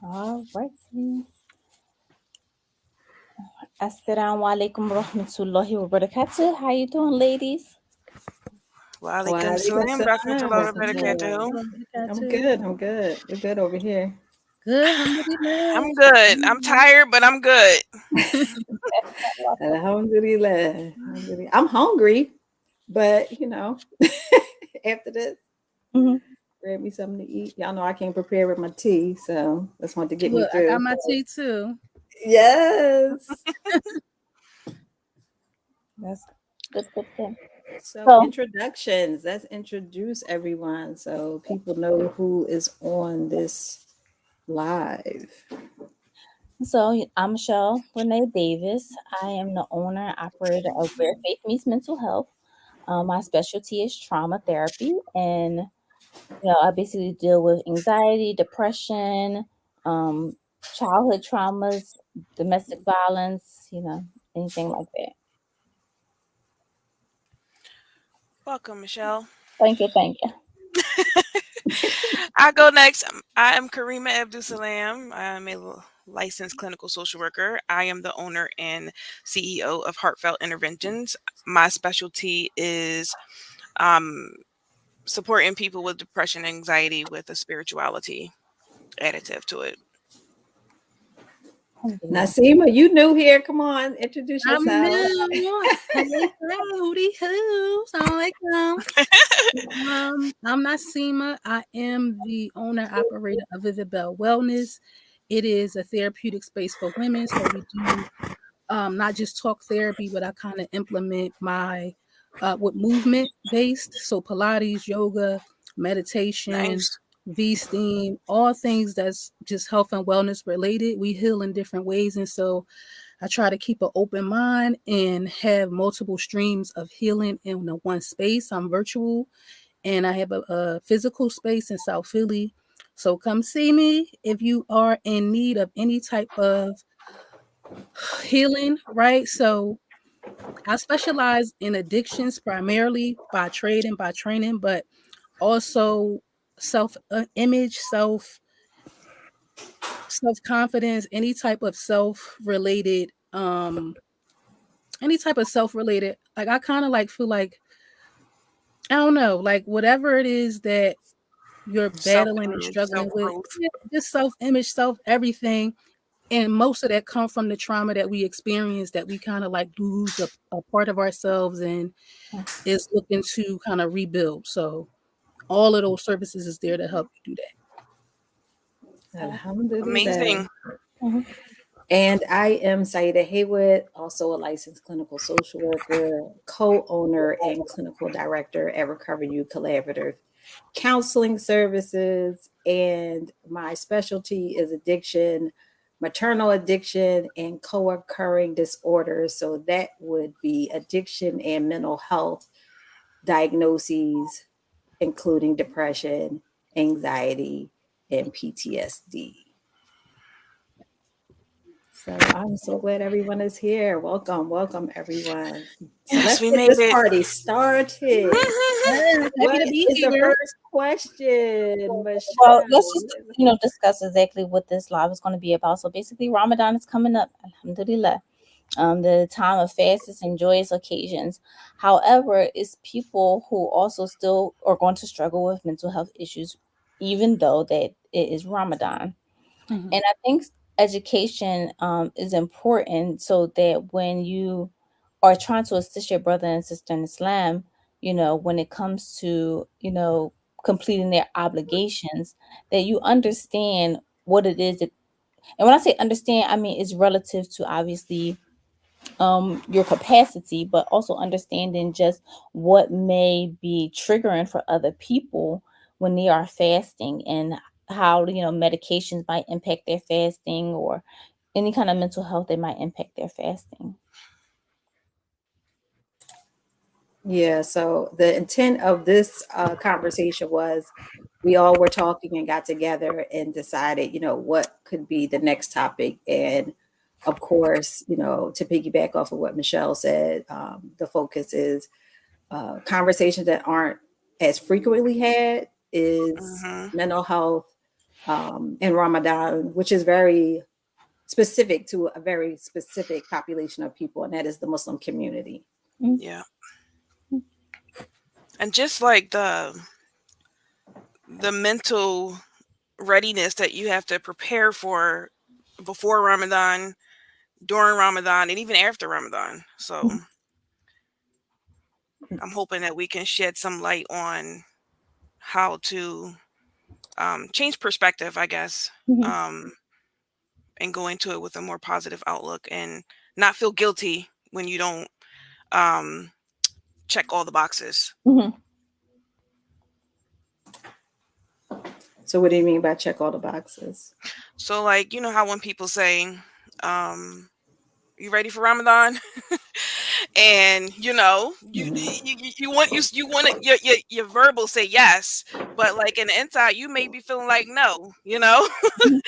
All righty. Assalamu alaikum rahmatullahi wa barakatuh. How you doing, ladies? Walaikum Walaikum salam, salam. rahmatullahi wa Rahmatullah. barakatuh. I'm Too. good. I'm good. We're good over here. Good, alhamdulillah. I'm good. I'm tired, but I'm good. Alhamdulillah. Alhamdulillah. I'm hungry, but after this, Mm-hmm. grab me something to eat. Y'all know I can't prepare with my tea, so that's one to get me Look, I got through. my tea too. Yes. That's good, good thing. So So, introductions. Let's introduce everyone so people know who is on this live. I'm Michelle Renee Davis. I am the owner and operator of Where Faith Meets Mental Health. My specialty is trauma therapy, and I basically deal with anxiety, depression, um, childhood traumas, domestic violence, anything like that. Welcome, Michelle. Thank you, thank you. I go next. I am Karima Abdul Salam. I'm a licensed clinical social worker. I am the owner and CEO of Heartfelt Interventions. My specialty is um, supporting people with depression and anxiety with a spirituality additive to it. Alhamdulillah. Nasima, you new here. Come on, introduce I'm yourself. new. Hey, howdy ho. Assalamualaikum. I'm Nasima. I am the owner operator of Isabel Wellness. It is a therapeutic space for women. So we do not just talk therapy, but I kind of implement my with movement based. So Pilates, yoga, meditation, Nice. V-steam, all things that's just health and wellness related. We heal in different ways. And so I try to keep an open mind and have multiple streams of healing in the one space. I'm virtual and I have a physical space in South Philly. So come see me if you are in need of any type of healing, right? So I specialize in addictions primarily by trade and by training, but also self image, self confidence, any type of self related. Like I kind of like feel like I don't know, like whatever it is that you're battling and Self-image, struggling with, self-growth. yeah, just self image, self everything. And most of that come from the trauma that we experience that we kind of like lose a part of ourselves and is looking to kind of rebuild. So all of those services is there to help you do Alhamdulillah. Amazing. Mhm. And I am Saida Haywood, also a licensed clinical social worker, co-owner and clinical director at Recover You Collaborative Counseling Services. And my specialty is addiction, maternal addiction, and co-occurring disorders. So that would be addiction and mental health diagnoses, including depression, anxiety, and PTSD. So I'm so glad everyone is here. Welcome, welcome everyone. So Yes, let's we get made this it. party started. that. Happy What to be is the here. first question, Well, Michelle? let's just discuss exactly what this live is going to be about. So basically, Ramadan is coming up. Alhamdulillah. The time of fasts and joyous occasions. However, it's people who also still are going to struggle with mental health issues, even though that it is Ramadan. Mhm. And I think education is important so that when you are trying to assist your brother and sister in Islam, when it comes to, completing their obligations, that you understand what it is that, and when I say understand, I mean it's relative to obviously your capacity, but also understanding just what may be triggering for other people when they are fasting and how medications might impact their fasting or any kind of mental health that might impact their fasting. Yeah, so the intent of this conversation was we all were talking and got together and decided, what could be the next topic. And of course, to piggyback off of what Michelle said, the focus is conversations that aren't as frequently had is Hmm. mental health, in Ramadan, which is very specific to a very specific population of people, and that is the Muslim community. Yeah. And just like the mental readiness that you have to prepare for before Ramadan, during Ramadan, and even after Ramadan. So I'm hoping that we can shed some light on how to change perspective, I guess, Mhm. um, and go into it with a more positive outlook and not feel guilty when you don't um, check all the boxes. Mhm. So, what do you mean by check all the boxes? So, like, you know how when people say, um, "You ready for Ramadan?" and you want it, your verbal say yes, but like in the inside you may be feeling like no, Mhm.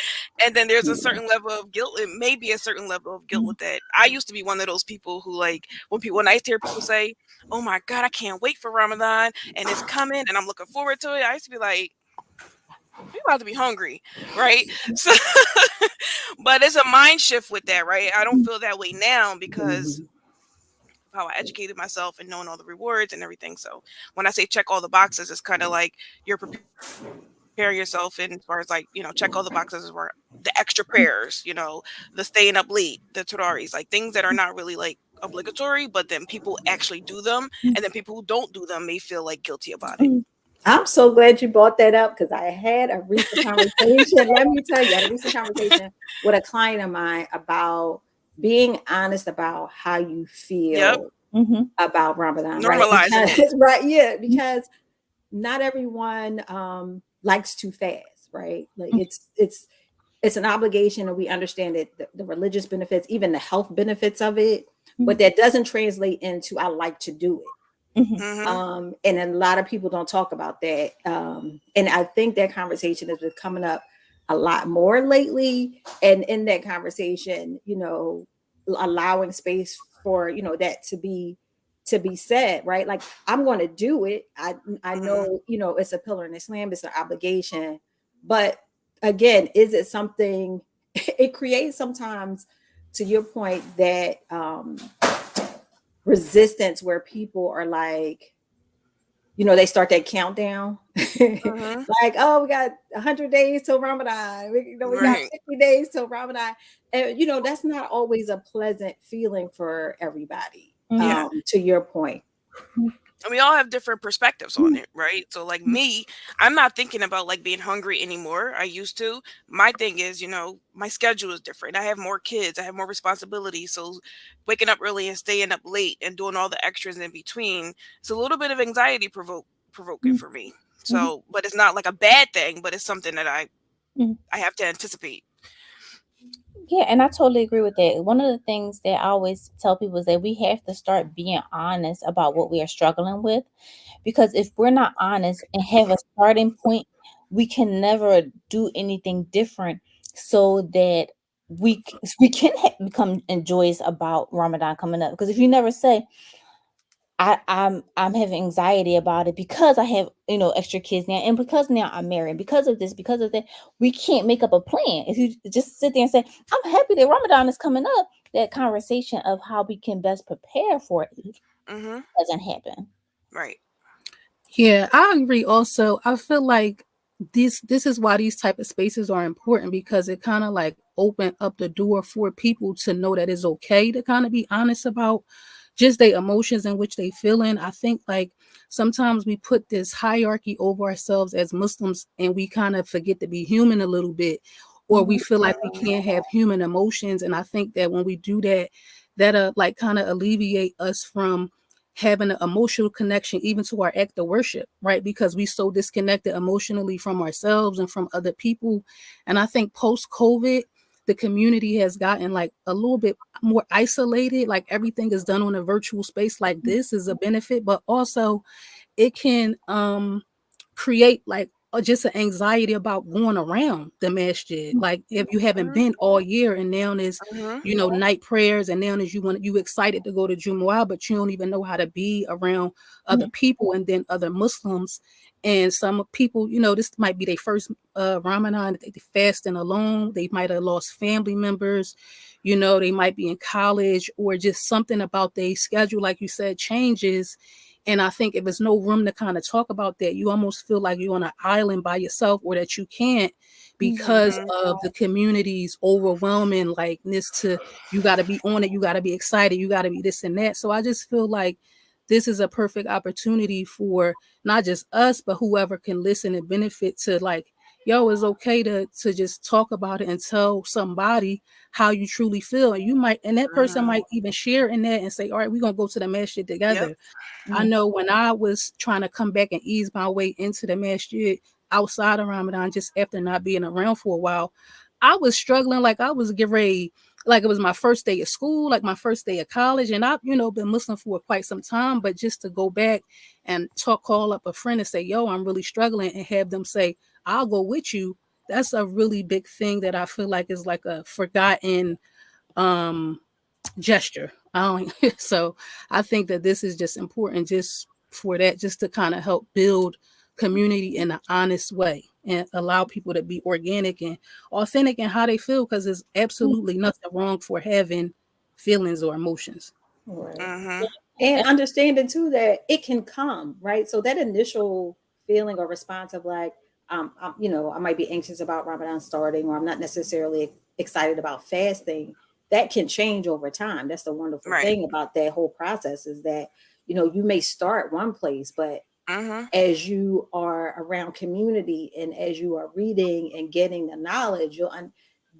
and then there's a certain level of guilt. It may be a certain level of guilt with that. I used to be one of those people who, like, when I hear people say, "Oh my god, I can't wait for Ramadan and it's coming and I'm looking forward to it," I used to be like, "You about to be hungry, right?" So but it's a mind shift with that, right? I don't feel that way now because Mhm. how I educated myself and knowing all the rewards and everything. So when I say check all the boxes, it's kind of like you're preparing yourself in as far as, like, check all the boxes as far the extra prayers, the staying up late, the taraweehs, like things that are not really like obligatory, but then people actually do them, and then people who don't do them may feel like guilty about it. Mhm. I'm so glad you brought that up because I had a recent conversation. Let me tell you, I had a recent conversation with a client of mine about being honest about how you Yep, feel Mhm. about Ramadan, right? normalizing Because it. right, yeah, because not everyone likes too fast, right? Like it's an obligation, and we understand that the religious benefits, even the health benefits of it, but Mhm. that doesn't translate into I like to do it. Mhm. Hmm. And a lot of people don't talk about that. And I think that conversation has been coming up a lot more lately. And in that conversation, allowing space for, that to be said, right? Like, I'm going to do it. I Hmm. know, it's a pillar in Islam, it's an obligation. But again, is it something it creates sometimes, to your point, that resistance where people are like, they start that countdown. Hmm. Like, oh, we got 100 days till Ramadan. We got Right. 50 days till Ramadan. And, that's not always a pleasant feeling for everybody, Yeah. Mhm. to your point. And we all have different perspectives on Mhm. it, right? So like me, I'm not thinking about like being hungry anymore. I used to. My thing is, my schedule is different. I have more kids, I have more responsibilities. So waking up early and staying up late and doing all the extras in between, it's a little bit of anxiety provoking Mhm. for me. Mhm. So, but it's not like a bad thing, but it's something that Mhm. I have to anticipate. Yeah, and I totally agree with that. One of the things that I always tell people is that we have to start being honest about what we are struggling with, because if we're not honest and have a starting point, we can never do anything different so that we can become enjoyous about Ramadan coming up. Because if you never say, I'm having anxiety about it because I have, extra kids now, and because now I'm married, because of this, because of that, we can't make up a plan. If you just sit there and say, I'm happy that Ramadan is coming up, that conversation of how we can best prepare for it Hmm. doesn't happen. Right. Yeah, I agree also. I feel like this is why these type of spaces are important, because it kind of like open up the door for people to know that it's okay to kind of be honest about just their emotions and which they feel in. I think like sometimes we put this hierarchy over ourselves as Muslims, and we kind of forget to be human a little bit, or we Mhm. feel like we can't have human emotions. And I think that when we do that, that like kind of alleviate us from having an emotional connection even to our act of worship, right? Because we so disconnected emotionally from ourselves and from other people. And I think post COVID, the community has gotten like a little bit more isolated. Like everything is done on a virtual space, like this is a benefit, but also it can create like just an anxiety about going around the masjid. Like if you haven't Hmm. been all year, and now is Hmm. night prayers, and now is you excited to go to Jumu'ah, but you don't even know how to be around other Mhm. people and then other Muslims. And some people, this might be their first Ramadan, they fasting alone. They might have lost family members, they might be in college, or just something about their schedule, like you said, changes. And I think if there's no room to kind of talk about that, you almost feel like you're on an island by yourself, or that you can't, because Mm-hmm. of the community's overwhelming likeness to, you got to be on it, you got to be excited, you got to be this and that. So I just feel like this is a perfect opportunity for not just us, but whoever can listen and benefit, to like, yo, it's okay to just talk about it and tell somebody how you truly feel. And that person Mm-hmm. might even share in that and say, all right, we're gonna go to the masjid Yep. together. I Mhm. know when I was trying to come back and ease my way into the masjid outside of Ramadan, just after not being around for a while, I was struggling, like I was getting ready, like it was my first day of school, like my first day of college. And I've, been Muslim for quite some time, but just to go back and call up a friend and say, yo, I'm really struggling, and have them say, I'll go with you. That's a really big thing that I feel like is like a forgotten um gesture. I don't, so I think that this is just important, just for that, just to kind of help build community in an honest way and allow people to be organic and authentic in how they feel, because there's absolutely nothing wrong for having feelings or emotions. Right. Mm-hmm. And And understanding too that it can come, right? So that initial feeling or response of like, I might be anxious about Ramadan starting, or I'm not necessarily excited about fasting. That can change over time. That's the wonderful Right. thing about that whole process, is that, you may start one place, but Mm-hmm. as you are around community and as you are reading and getting the knowledge,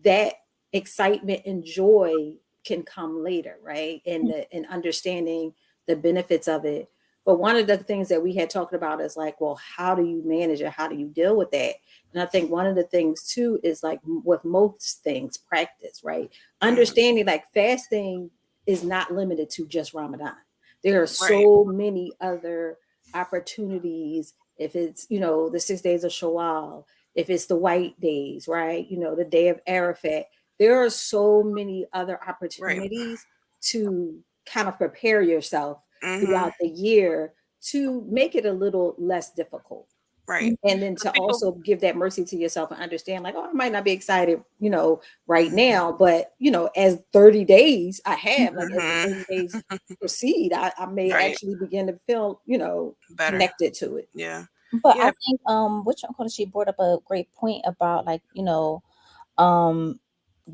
that excitement and joy can come later, right? And understanding the benefits of it. But one of the things that we had talked about is like, well, how do you manage it? How do you deal with that? And I think one of the things too is like with most things, practice, right? Mm-hmm. Understanding like fasting is not limited to just Ramadan. There are Right. so many other opportunities. If it's, the 6 days of Shawwal, if it's the white days, right? The day of Arafat. There are so many other Right. opportunities to kind of prepare yourself Mm-hmm. throughout the year to make it a little less difficult. Right. And then 'Cause to people. also give that mercy to yourself and understand, like, oh, I might not be excited, right now, but as 30 days I have, like as the Mm-hmm. 30 days proceed, I may Right. actually begin to feel, Better. connected to it. Yeah. but I Yeah. think what you call it, she brought up a great point about, like, um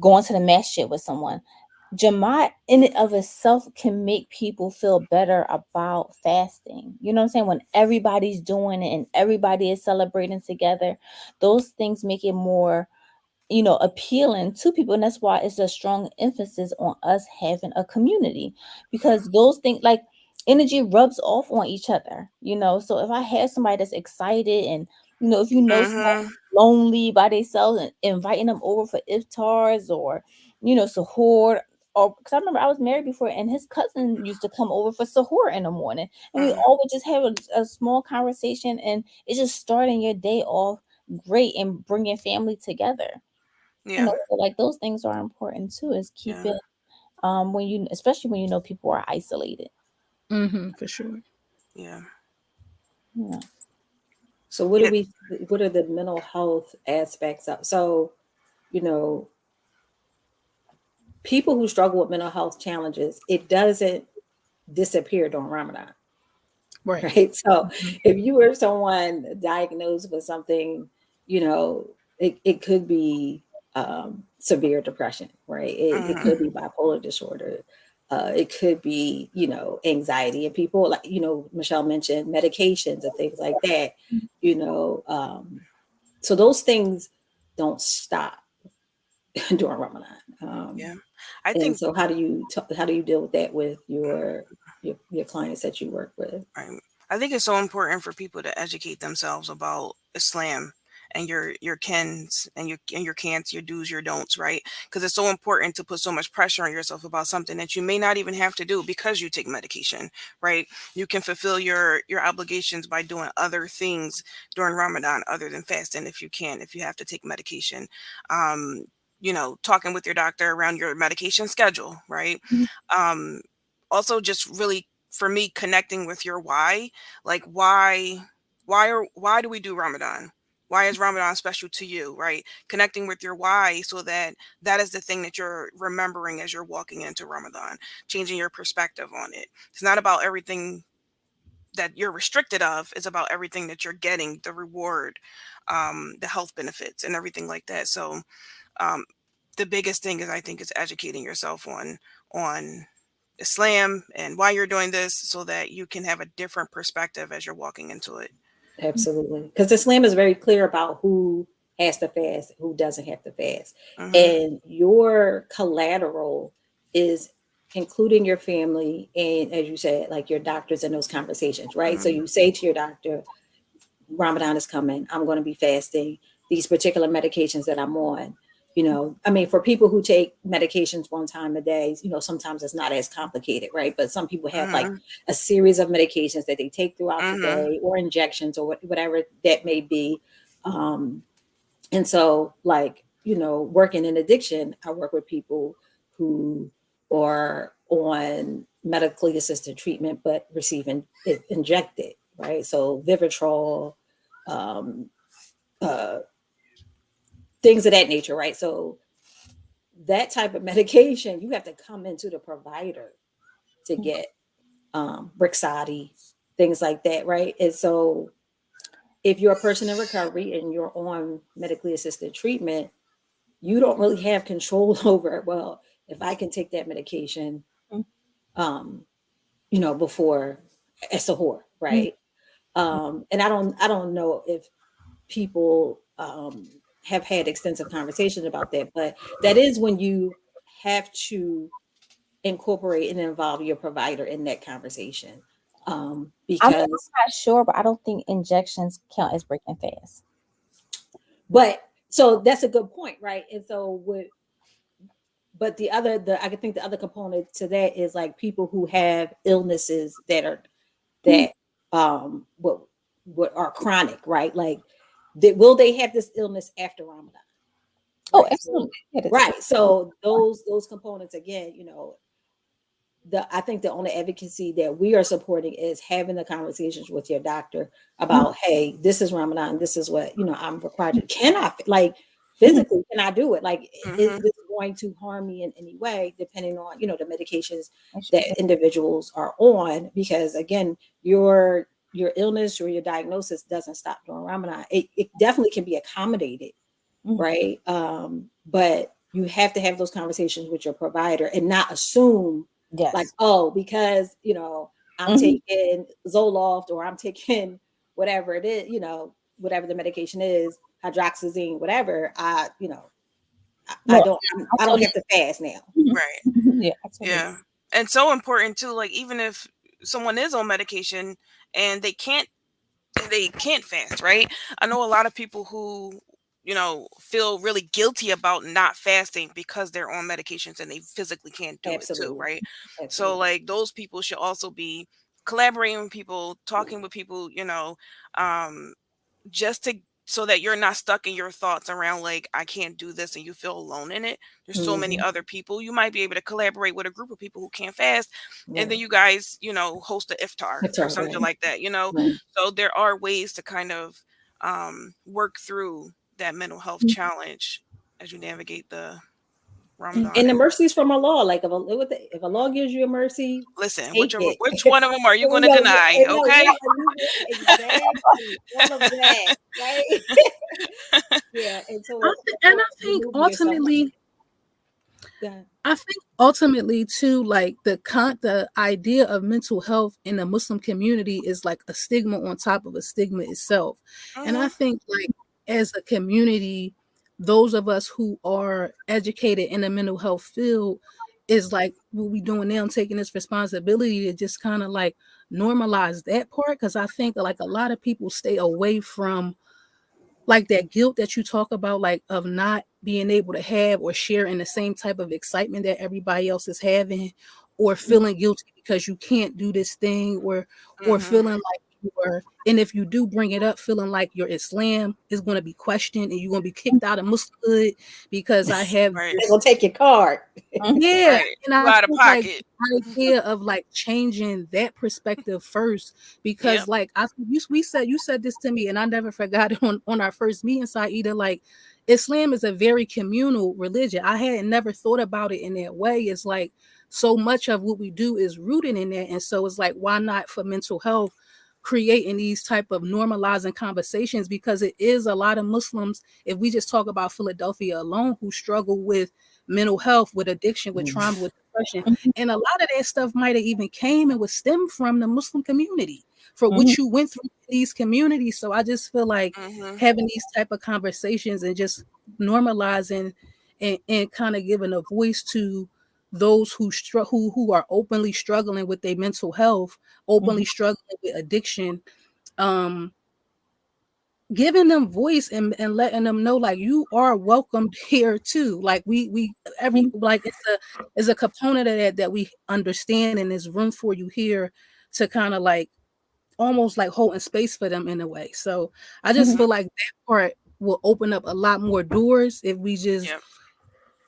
going to the masjid with someone. Jamaat in and of itself can make people feel better about fasting. You know what I'm saying? When everybody's doing it and everybody is celebrating together, those things make it more, appealing to people. And that's why it's a strong emphasis on us having a community, because those things, like, energy rubs off on each other. So if I have somebody that's excited, and if somebody Mm-hmm. lonely by themselves, and inviting them over for iftars, or suhoor. Or because I remember I was married before, and his cousin used to come over for suhoor in the morning, and we Mm-hmm. all would just have a small conversation, and it's just starting your day off great and bringing family together. Yeah. So, like, those things are important too, is keep Yeah. it, when you, especially when people are isolated. For sure. Yeah. Yeah. So Yeah. what are the mental health aspects of, so, you know, people who struggle with mental health challenges, it doesn't disappear during Ramadan. Right. Right? So Mhm. if you were someone diagnosed with something, you know, it could be severe depression, right? It Mm-hmm. could be bipolar disorder. It could be, anxiety. And people, like, Michelle mentioned medications and things like that, you know. So those things don't stop during Ramadan. Yeah. I And think. so how do you deal with that with your clients that you work with? Right. I think it's so important for people to educate themselves about Islam and your kins and your can'ts, your do's, your don'ts, right? Because it's so important to put so much pressure on yourself about something that you may not even have to do because you take medication, right? You can fulfill your obligations by doing other things during Ramadan other than fasting if you can, if you have to take medication. Um, talking with your doctor around your medication schedule, right? Um, also just really, for me, connecting with your why, like why. why do we do Ramadan? Why is Ramadan special to you, right? Connecting with your why, so that that is the thing that you're remembering as you're walking into Ramadan, changing your perspective on it. It's not about everything that you're restricted of, it's about everything that you're getting, the reward, the health benefits and everything like that. So um, the biggest thing is, I think, is educating yourself on Islam and why you're doing this, so that you can have a different perspective as you're walking into it. Absolutely. Because Islam is very clear about who has to fast, who doesn't have to fast. Hmm. And your collateral is including your family and, as you said, like your doctors in those conversations, right? So Hmm. you say to your doctor, Ramadan is coming. I'm going to be fasting. These particular medications that I'm on, I mean, for people who take medications one time a day, sometimes it's not as complicated, right? But some people have like Hmm. a series of medications that they take throughout the Hmm. day, or injections, or whatever that may be. Um, and so, like, working in addiction, I work with people who are on medically assisted treatment but receiving it injected, right? So Vivitrol, um, uh, things of that nature, right? So that type of medication, you have to come into the provider to get Brixadi, things like that, right? And so if you're a person in recovery and you're on medically assisted treatment, you don't really have control over, well, if I can take that medication, um, before a sahur, right? And I don't know if people have had extensive conversations about that, but that is when you have to incorporate and involve your provider in that conversation, I'm because not sure, but I don't think injections count as breaking fast. but so that's a good point, right? And so what but I think the other component to that is like people who have illnesses that what are chronic, right? Like, will they have this illness after Ramadan? Oh, Right. So absolutely. Yeah, that's right. So those components again, I think the only advocacy that we are supporting is having the conversations with your doctor about, hey, this is Ramadan, this is what I'm required to. Can I, like, physically, can I do it? Like, is Hmm. this going to harm me in any way, depending on the medications that individuals are on? Because again, your illness or your diagnosis doesn't stop during Ramadan. It definitely can be accommodated, right? But you have to have those conversations with your provider and not assume, like, yes. oh, because I'm Hmm. taking Zoloft, or I'm taking whatever it is, whatever the medication is, hydroxyzine, whatever. I No, don't I I don't totally. have to fast now. Mhm. Right. Yeah, I totally. Yeah. And so important too, like, even if someone is on medication and they can't fast, right? I know a lot of people who, feel really guilty about not fasting because they're on medications and they physically can't do it too, Absolutely. right? So, Absolutely. like, those people should also be collaborating with people, talking with people, um, just to so that you're not stuck in your thoughts around, like, I can't do this, and you feel alone in it. There's so many Hmm. other people. You might be able to collaborate with a group of people who can't fast, and then Right. you guys, host a iftar That's or all something right. like that. Right. So there are ways to kind of work through that mental health challenge as you navigate the Ramadan. And the mercies from Allah, like, if Allah gives you a mercy, Listen, take it. which one of them are you So, going to deny? no, Okay. yeah, exactly, all of that, right? Yeah, and so And I think removing yourself from ultimately, that. too, like the idea of mental health in the Muslim community is like a stigma on top of a stigma itself. And I Hmm. think, like, as a community, those of us who are educated in the mental health field is like what we doing now, taking this responsibility to just kind of like normalize that part. Because I think like a lot of people stay away from like that guilt that you talk about, like of not being able to have or share in the same type of excitement that everybody else is having, or feeling guilty because you can't do this thing, or Hmm. feeling like and if you do bring it up feeling like your Islam is going to be questioned and you're going to be kicked out of Muslimhood because I have Right. They're this. gonna take your card. Yeah, Right. and I You out of feel like pocket. the idea of like changing that perspective first, because Yep. like you said this to me, and I never forgot it on our first meeting. Saida, like Islam is a very communal religion. I had never thought about it in that way. It's like so much of what we do is rooted in that, and so it's like why not for mental health? Creating these type of normalizing conversations, because it is a lot of Muslims, if we just talk about Philadelphia alone, who struggle with mental health, with addiction, with trauma, with depression. And a lot of that stuff might have even came and was stemmed from the Muslim community for what you went through in these communities. So I just feel like Mhm. having these type of conversations and just normalizing and kind of giving a voice to those who are openly struggling with their mental health, openly struggling with addiction, um, giving them voice and letting them know like you are welcomed here too. Like we every like it's a component of that we understand, and there's room for you here to kind of like almost like holding space for them in a way. So I just feel like that part will open up a lot more doors if we just Yep.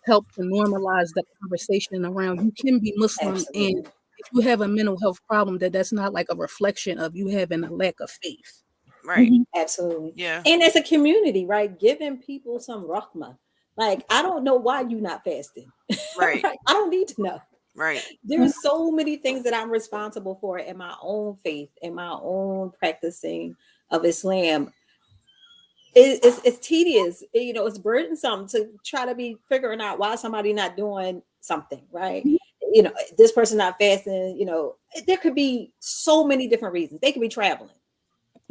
help to normalize the conversation around you can be Muslim, and Absolutely. if you have a mental health problem, that's not like a reflection of you having a lack of faith. Right. Absolutely. Yeah. And as a community, right, giving people some rahma. Like, I don't know why you're not fasting. Right. Right? I don't need to know. Right. There's so many things that I'm responsible for in my own faith, in my own practicing of Islam. It's tedious, it's burdensome to try to be figuring out why somebody not doing something, right? This person not fasting, there could be so many different reasons. They could be traveling.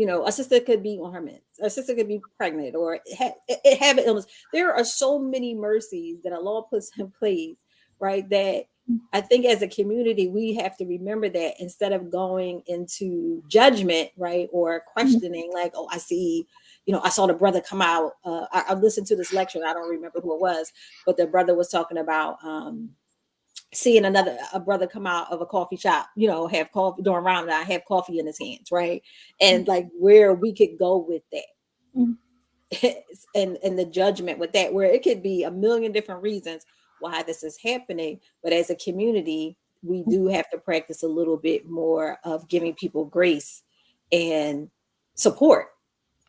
A sister could be on her meds. A sister could be pregnant or have an illness. There are so many mercies that Allah puts in place, right? That I think as a community, we have to remember that instead of going into judgment, right? Or questioning, like, oh, I see, I saw the brother come out. I listened to this lecture. I don't remember who it was, but the brother was talking about, seeing a brother come out of a coffee shop, have coffee during Ramadan, have coffee in his hands, right? And like where we could go with that, and the judgment with that, where it could be a million different reasons why this is happening, but as a community, we do have to practice a little bit more of giving people grace and support,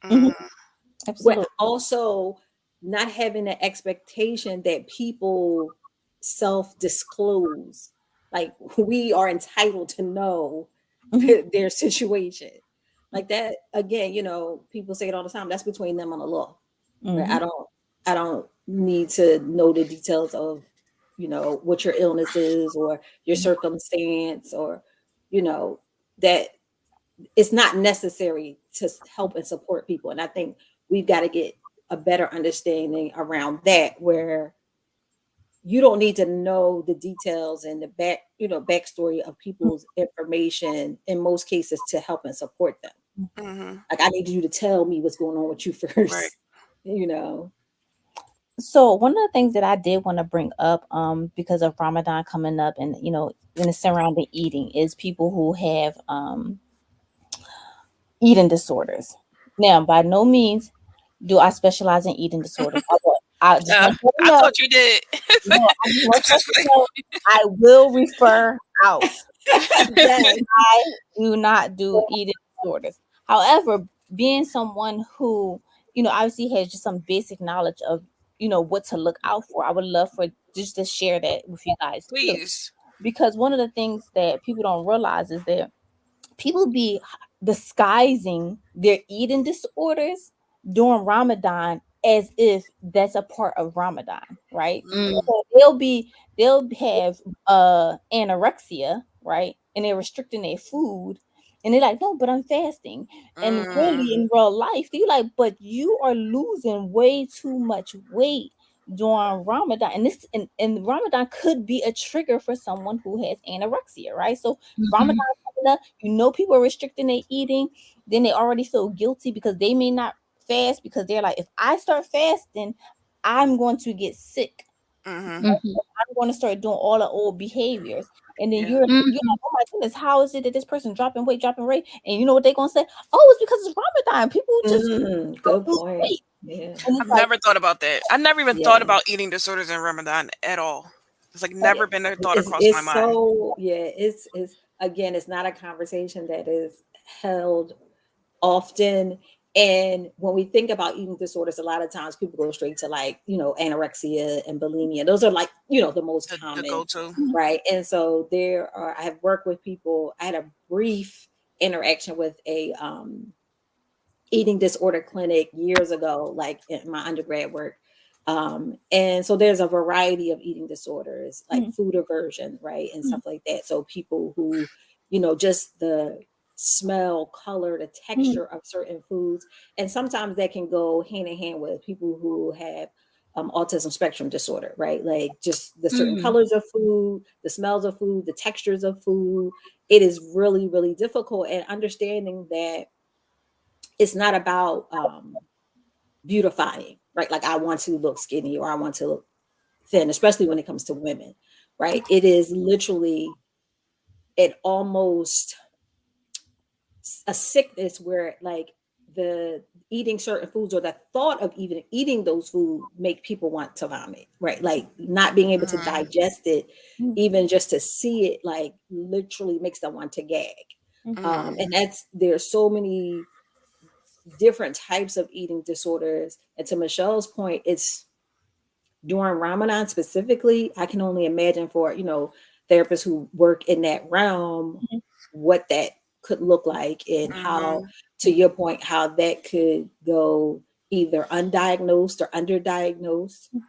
Mhm. but Absolutely. also not having an expectation that people self disclose. Like we are entitled to know their situation. Like that again, people say it all the time. That's between them and the law. Right? I don't need to know the details of, what your illness is or your circumstance or, you know, that it's not necessary to help and support people. And I think we've got to get a better understanding around that, where you don't need to know the details and the backstory of people's information in most cases to help and support them. Mhm. Like, I need you to tell me what's going on with you Right. first, you know. So one of the things that I did want to bring up, because of Ramadan coming up, and in the surrounding eating, is people who have eating disorders. Now, by no means do I specialize in eating disorders. I just want you to I know, thought you did. I just want you Just to know, I will refer out. Yes. I do not do eating disorders. However, being someone who, obviously has just some basic knowledge of, what to look out for, I would love for just to share that with you guys too. please. Because one of the things that people don't realize is that people be disguising their eating disorders during Ramadan as if that's a part of Ramadan, right? Mm, So they'll have anorexia, right? And they're restricting their food. And they're like, no, but I'm fasting. And really Mm. in real life, they're like, but you are losing way too much weight during Ramadan. And and Ramadan could be a trigger for someone who has anorexia, right? So Ramadan mhm. coming up, people are restricting their eating, then they already feel guilty because they may not fast, because they're like, if I start fasting, I'm going to get sick. Mhm. Mhm. I'm going to start doing all the old behaviors. And then Yeah. you're Mhm. like, oh my goodness, how is it that this person dropping weight, dropping weight? And you know what they're gonna say? Oh, it's because it's Ramadan. People just Good lose point. weight. Yeah. And it's I've like, never thought about that. I never even thought Yeah. about eating disorders in Ramadan at all. It's like oh never been a thought across my It's mind. so, yeah, it's again, it's not a conversation that is held often. And when we think about eating disorders, a lot of times people go straight to, like, anorexia and bulimia. Those are, like, the most The common, go to. right? And so I have worked with people. I had a brief interaction with a eating disorder clinic years ago, like in my undergrad work. And so there's a variety of eating disorders, like mm, food aversion, right? And mm, stuff like that. So people who, just the smell, color, the mm, texture of certain foods. And sometimes that can go hand in hand with people who have autism spectrum disorder, right? Like just the certain Mhm. colors of food, the smells of food, the textures of food. It is really, really difficult. And understanding that it's not about beautifying, right? Like I want to look skinny or I want to look thin, especially when it comes to women, right? It is literally it almost a sickness where, like, the eating certain foods or the thought of even eating those food make people want to vomit, right? Like not being able to Mm, digest it, mm, even just to see it, like literally makes them want to gag. mm, mm, And there's so many different types of eating disorders. And to Michelle's point, it's during Ramadan specifically, I can only imagine for, therapists who work in that realm, mm, what that could look like and how, mhm. to your point, how that could go either undiagnosed or underdiagnosed. mm.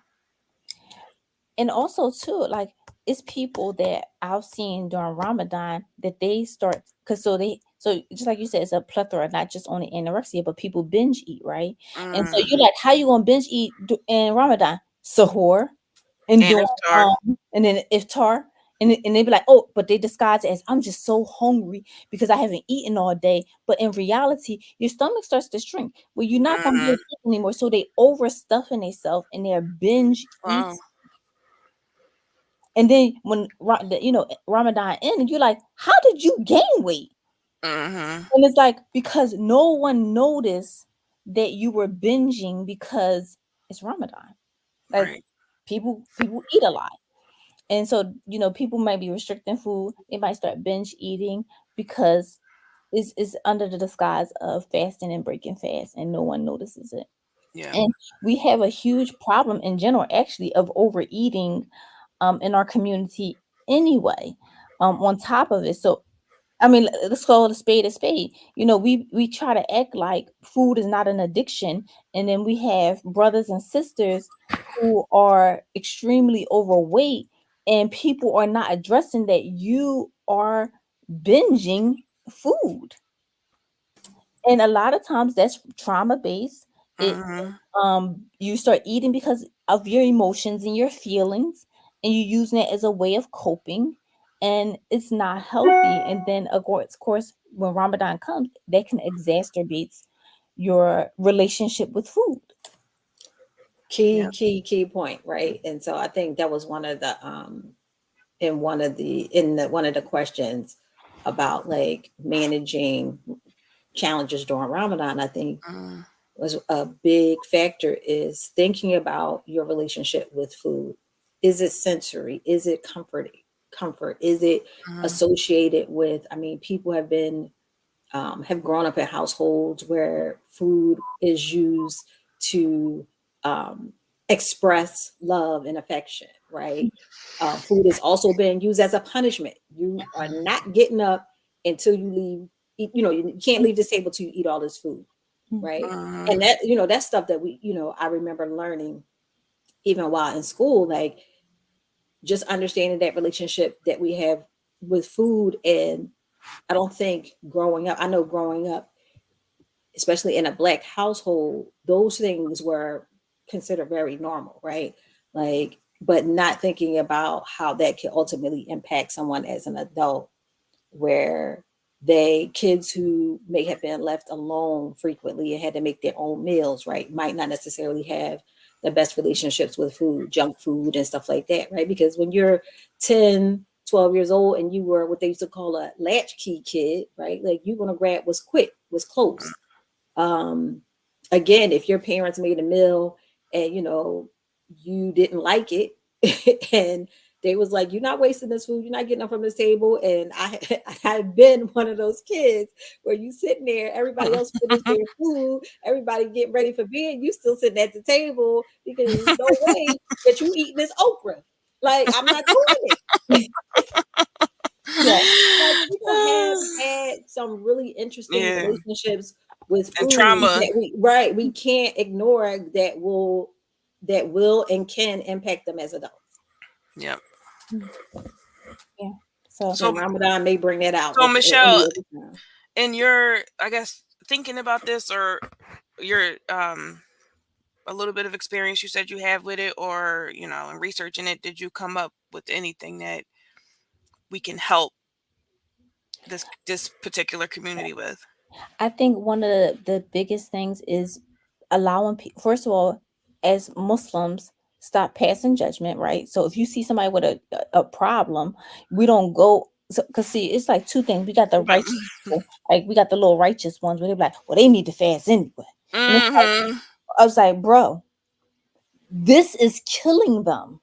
And also too, like it's people that I've seen during Ramadan that they start because so just like you said, it's a plethora, not just only anorexia, but people binge eat, right? And so Mm. you're like, how you gonna binge eat in Ramadan? Sahur and And doing iftar. and then iftar. And they be like, oh, but they disguise it as I'm just so hungry because I haven't eaten all day. But in reality, your stomach starts to shrink where you're not gonna be able Mm. to eat anymore. So they overstuffing themselves and they're binge eating. Wow. And then when Ramadan ended, you're like, how did you gain weight? Mhm. And it's like because no one noticed that you were binging because it's Ramadan. Like Right. people eat a lot. And so, people might be restricting food. They might start binge eating because it's under the disguise of fasting and breaking fast, and no one notices it. Yeah. And we have a huge problem in general, actually, of overeating in our community anyway. On top of it, so I mean, let's call it a spade a spade. We try to act like food is not an addiction, and then we have brothers and sisters who are extremely overweight, and people are not addressing that you are binging food, and a lot of times that's trauma based. It Mhm. You start eating because of your emotions and your feelings, and you using it as a way of coping, and it's not healthy. And then of course when Ramadan comes, that can exacerbate your relationship with food. Key, Yeah. key point, right? And so I think that was one of the in one of the questions about, like, managing challenges during Ramadan. I think Mm. was a big factor is thinking about your relationship with food. Is it sensory? Is it comfort? Is it Mhm. associated with, I mean, people have grown up in households where food is used to um, express love and affection, right? Food is also being used as a punishment. You are not getting up until you leave. You can't leave this table till you eat all this food, right? And Mhm. that's stuff that I remember learning even while in school, like just understanding that relationship that we have with food. And I don't think growing up, I know growing up, especially in a Black household, those things were considered very normal, right? Like, but not thinking about how that could ultimately impact someone as an adult, where kids who may have been left alone frequently and had to make their own meals, right, might not necessarily have the best relationships with food, junk food and stuff like that, right? Because when you're 10, 12 years old and you were what they used to call a latchkey kid, right? Like you're gonna grab what's quick, what's close. Um, Again, if your parents made a meal and you didn't like it, and they was like, "You're not wasting this food. You're not getting up from this table." And I've been one of those kids where you sitting there, everybody else finished their food, everybody getting ready for bed, you still sitting at the table because there's no way that you eating this okra. Like I'm not doing it. Yeah. Like people have had some really interesting Yeah, relationships with and food trauma. that we can't ignore that will and can impact them as adults. Yep. Yeah. So So So, Ramadan may bring that out so at any Michelle, other time. in your, I guess, thinking about this, or your a little bit of experience you said you have with it, or in researching it, did you come up with anything that we can help this particular community with? I think one of the biggest things is allowing people, first of all, as Muslims, stop passing judgment, right? So if you see somebody with a problem, we don't go, because see, it's like two things. We got the Right. righteous people, like we got the little righteous ones where they're like, well, they need to fast anyway. And it's like, Mm-hmm. I was like, bro, this is killing them.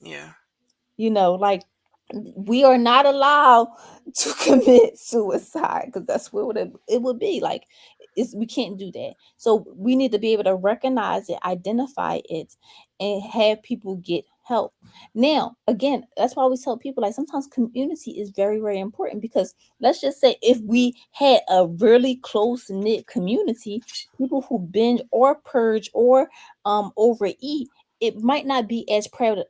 Yeah. Like we are not allowed to commit suicide because that's what it would be like. We can't do that. So we need to be able to recognize it, identify it, and have people get help. Now again, that's why we tell people, like, sometimes community is very, very important, because let's just say if we had a really close knit community, people who binge or purge or overeat, it might not be as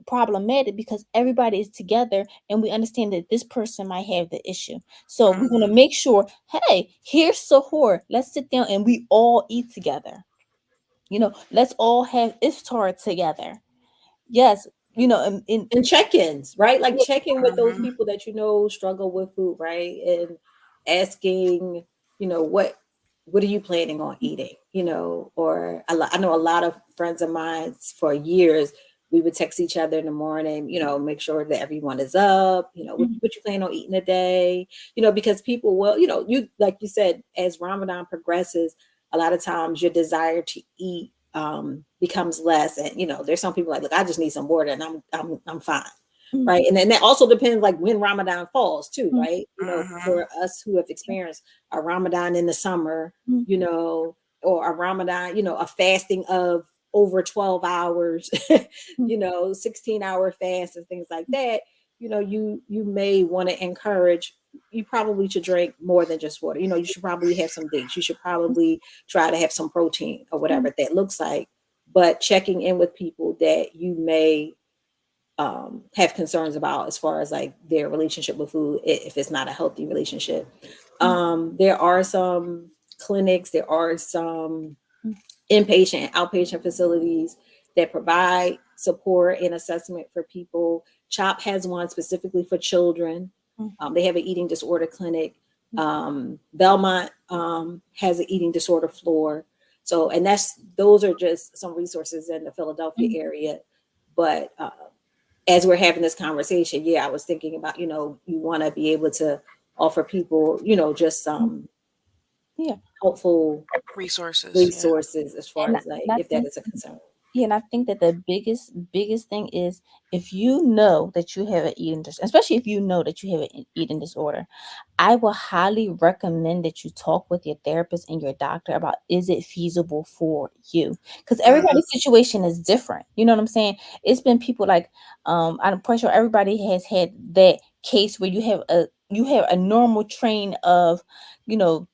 problematic because everybody is together and we understand that this person might have the issue. So we're going to make sure, hey, here's Sahur. Let's sit down and we all eat together. Let's all have iftar together. Yes, in And check-ins, right? Like yeah, check-in with those Mm-hmm. people that struggle with food, right? And asking, what are you planning on eating? Or I know a lot of friends of mine for years, we would text each other in the morning, make sure that everyone is up, Mhm, what you plan on eating today, because people will, you like you said, as Ramadan progresses, a lot of times your desire to eat becomes less, and there's some people like, look, I just need some water and I'm fine, mhm, right? And then that also depends like when Ramadan falls too, mhm, right? Mm-hmm. For us who have experienced a Ramadan in the summer, mhm, or a Ramadan, a fasting of over 12 hours, mhm, 16-hour fast and things like that, you may want to encourage, you probably should drink more than just water. You should probably have some dates. You should probably try to have some protein or whatever that looks like. But checking in with people that you may have concerns about as far as like their relationship with food, if it's not a healthy relationship. mhm, There are some clinics, there are some mhm, inpatient and outpatient facilities that provide support and assessment for people. CHOP has one specifically for children. mhm, They have an eating disorder clinic. mhm, Belmont has an eating disorder floor. So, and those are just some resources in the Philadelphia mhm, area. But as we're having this conversation, yeah, I was thinking about, you want to be able to offer people, just mhm. some Yeah. helpful Resources. Yeah. resources as far And as like I if that think is a concern. Yeah, and I think that the biggest thing is, if you know that you have an eating disorder, especially if you know that you have an eating disorder, I will highly recommend that you talk with your therapist and your doctor about, is it feasible for you? Because Mm-hmm. everybody's situation is different. You know what I'm saying? It's been people like, I'm pretty sure everybody has had that case where you have a normal train of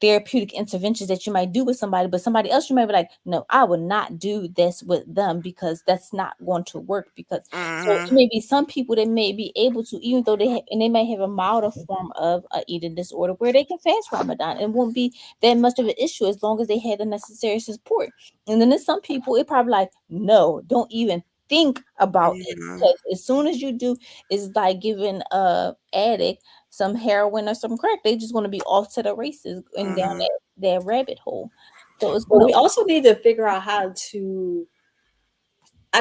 therapeutic interventions that you might do with somebody, but somebody else, you might be like, no, I would not do this with them because that's not going to work. Because so it Mm-hmm. may be some people that may be able to, even though they may have a milder form of a eating disorder, where they can fast Ramadan and won't be that much of an issue as long as they had the necessary support. And then there's some people, it probably like, no, don't even think about it, Mm-hmm. because as soon as you do, it's like giving a addict some heroin or some crack. They just want to be off to the races and down Mm-hmm. that rabbit hole. So it's But gonna. we also need to figure out how to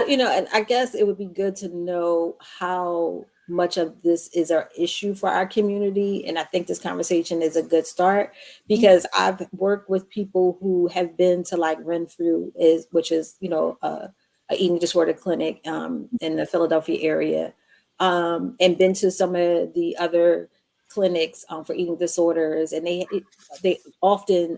And I guess it would be good to know how much of this is our issue for our community. And I think this conversation is a good start because I've worked with people who have been to like Renfrew which is, a eating disorder clinic in the Philadelphia area, and been to some of the other clinics for eating disorders. And they often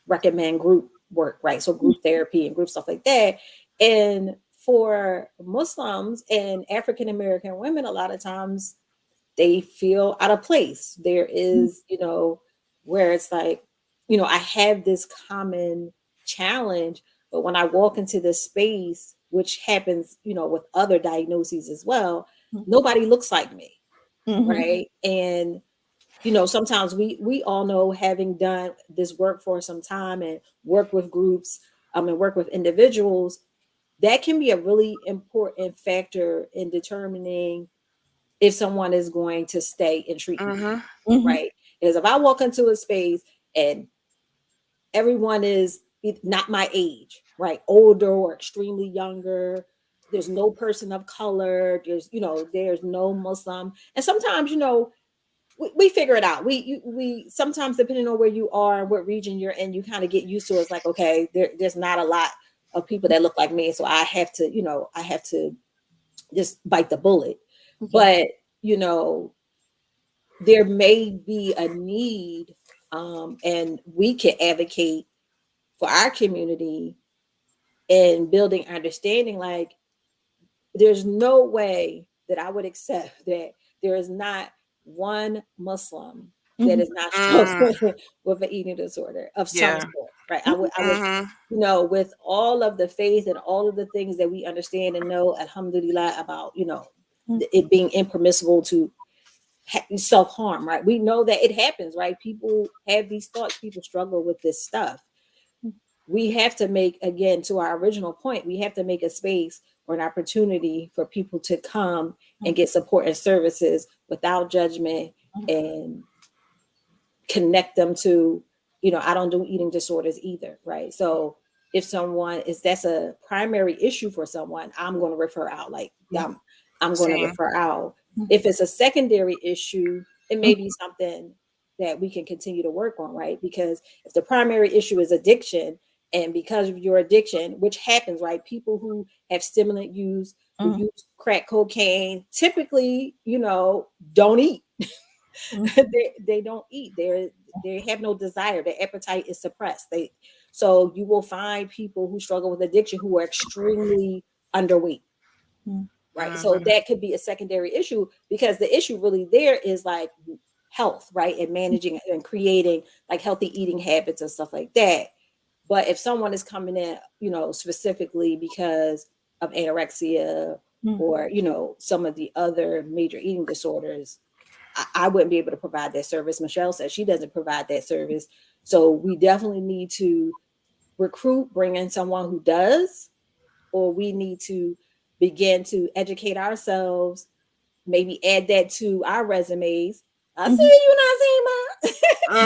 recommend group work, right? So group therapy and group stuff like that. And for Muslims and African American women, a lot of times they feel out of place. There is, where it's like, I have this common challenge, but when I walk into this space, which happens, with other diagnoses as well, nobody looks like me, right? And sometimes we all know, having done this work for some time and work with groups, and work with individuals, that can be a really important factor in determining if someone is going to stay in treatment, right? Because if I walk into a space and everyone is not my age, right, older or extremely younger, there's no person of color, there's no Muslim, and sometimes we figure it out. We sometimes, depending on where you are and what region you're in, you kind of get used to it. It's like, okay, there's not a lot of people that look like me, so I have to just bite the bullet. But you know, there may be a need, and we can advocate for our community and building understanding. Like, there's no way that I would accept that there is not one Muslim that is not Mm. struggling with an eating disorder of some Yeah. sort, right? I would, with all of the faith and all of the things that we understand and know, alhamdulillah, about, it being impermissible to self-harm, right? We know that it happens, right? People have these thoughts, people struggle with this stuff. We have to make, again, to our original point, we have to make a space or an opportunity for people to come and get support and services without judgment, and connect them to, I don't do eating disorders either, right? So if someone is, that's a primary issue for someone, I'm going to refer out, like, I'm going to Same. refer out. If it's a secondary issue, it may be something that we can continue to work on, right? Because if the primary issue is addiction, and because of your addiction, which happens, right? People who have stimulant use, who use crack cocaine, typically, don't eat. They don't eat. They have no desire. Their appetite is suppressed. So you will find people who struggle with addiction who are extremely underweight, right? So that could be a secondary issue, because the issue really there is like health, right? And managing and creating like healthy eating habits and stuff like that. But if someone is coming in, specifically because of anorexia, or, some of the other major eating disorders, I wouldn't be able to provide that service. Michelle says she doesn't provide that service. So we definitely need to bring in someone who does, or we need to begin to educate ourselves, maybe add that to our resumes. I see you not saying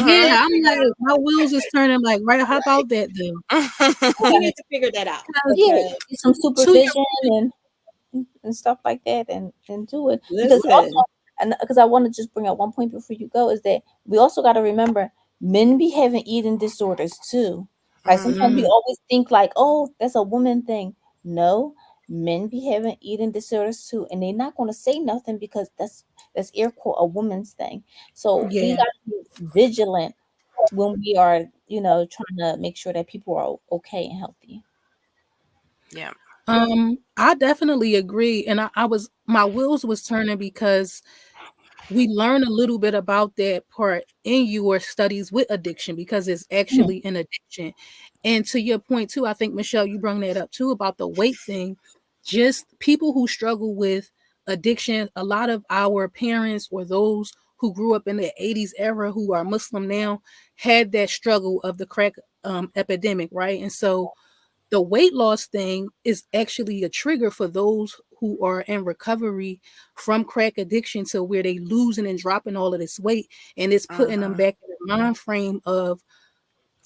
Yeah, Mhm. I'm like, my wheels is turning like, right, how right. about that then? We Okay. need to figure that out, Because Yeah, because some to your supervision and stuff like that, and do it, because listen, also, and because I want to just bring up one point before you go, is that we also got to remember, men be having eating disorders too, right? Sometimes we Mhm. always think like, oh, that's a woman thing. No, men be having eating disorders too, and they're not going to say nothing because that's air quote a woman's thing. So we yeah. got to be vigilant when we are, trying to make sure that people are okay and healthy. Yeah. I definitely agree. And I was my wheels was turning because we learn a little bit about that part in your studies with addiction, because it's Mhm, actually an addiction. And to your point too, I think Michelle, you brought that up too about the weight thing. Just people who struggle with addiction, a lot of our parents or those who grew up in the 80s era who are Muslim now had that struggle of the crack epidemic, right? And so the weight loss thing is actually a trigger for those who are in recovery from crack addiction, to where they losing and dropping all of this weight, and it's putting them Mhm. back in the mind frame of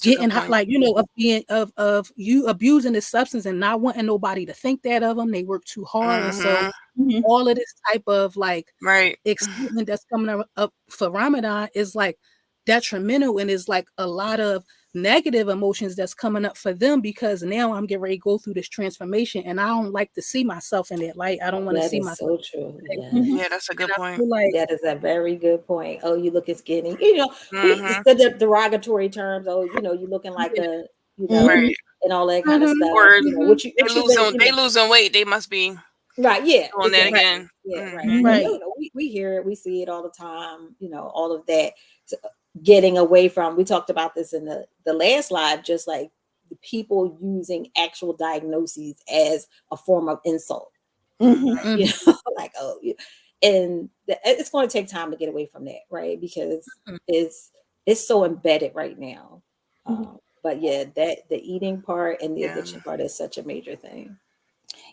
It's a good getting point. like, of being of you abusing the substance and not wanting nobody to think that of them. They work too hard, and so Mm-hmm. Mhm. all of this type of like Right. excitement that's coming up for Ramadan is like detrimental, and is like a lot of negative emotions that's coming up for them, because now I'm getting ready to go through this transformation, and I don't like to see myself in that light. I don't want to That see is myself so true. in that Yes. way. Mhm. Yeah, that's a And good I point. feel like, That is a very good point. Oh, you looking skinny. We Mm-hmm. instead of derogatory terms. Oh, you looking like yeah, a, Mhm. Right. and all that kind of mm-hmm, stuff. Or mm-hmm, What you been, they losing weight. They must be right? Yeah, doing that exactly. right, again. Yeah, right. Mm-hmm. And Mhm. right, we hear it, we see it all the time. All of that. So, getting away from. We talked about this in the last live, just like the people using actual diagnoses as a form of insult. Mhm. Mm-hmm. you mm-hmm, know like, oh, and it's going to take time to get away from that, right? Because it's so embedded right now. Mhm. But yeah, that the eating part and the Yeah. addiction part is such a major thing.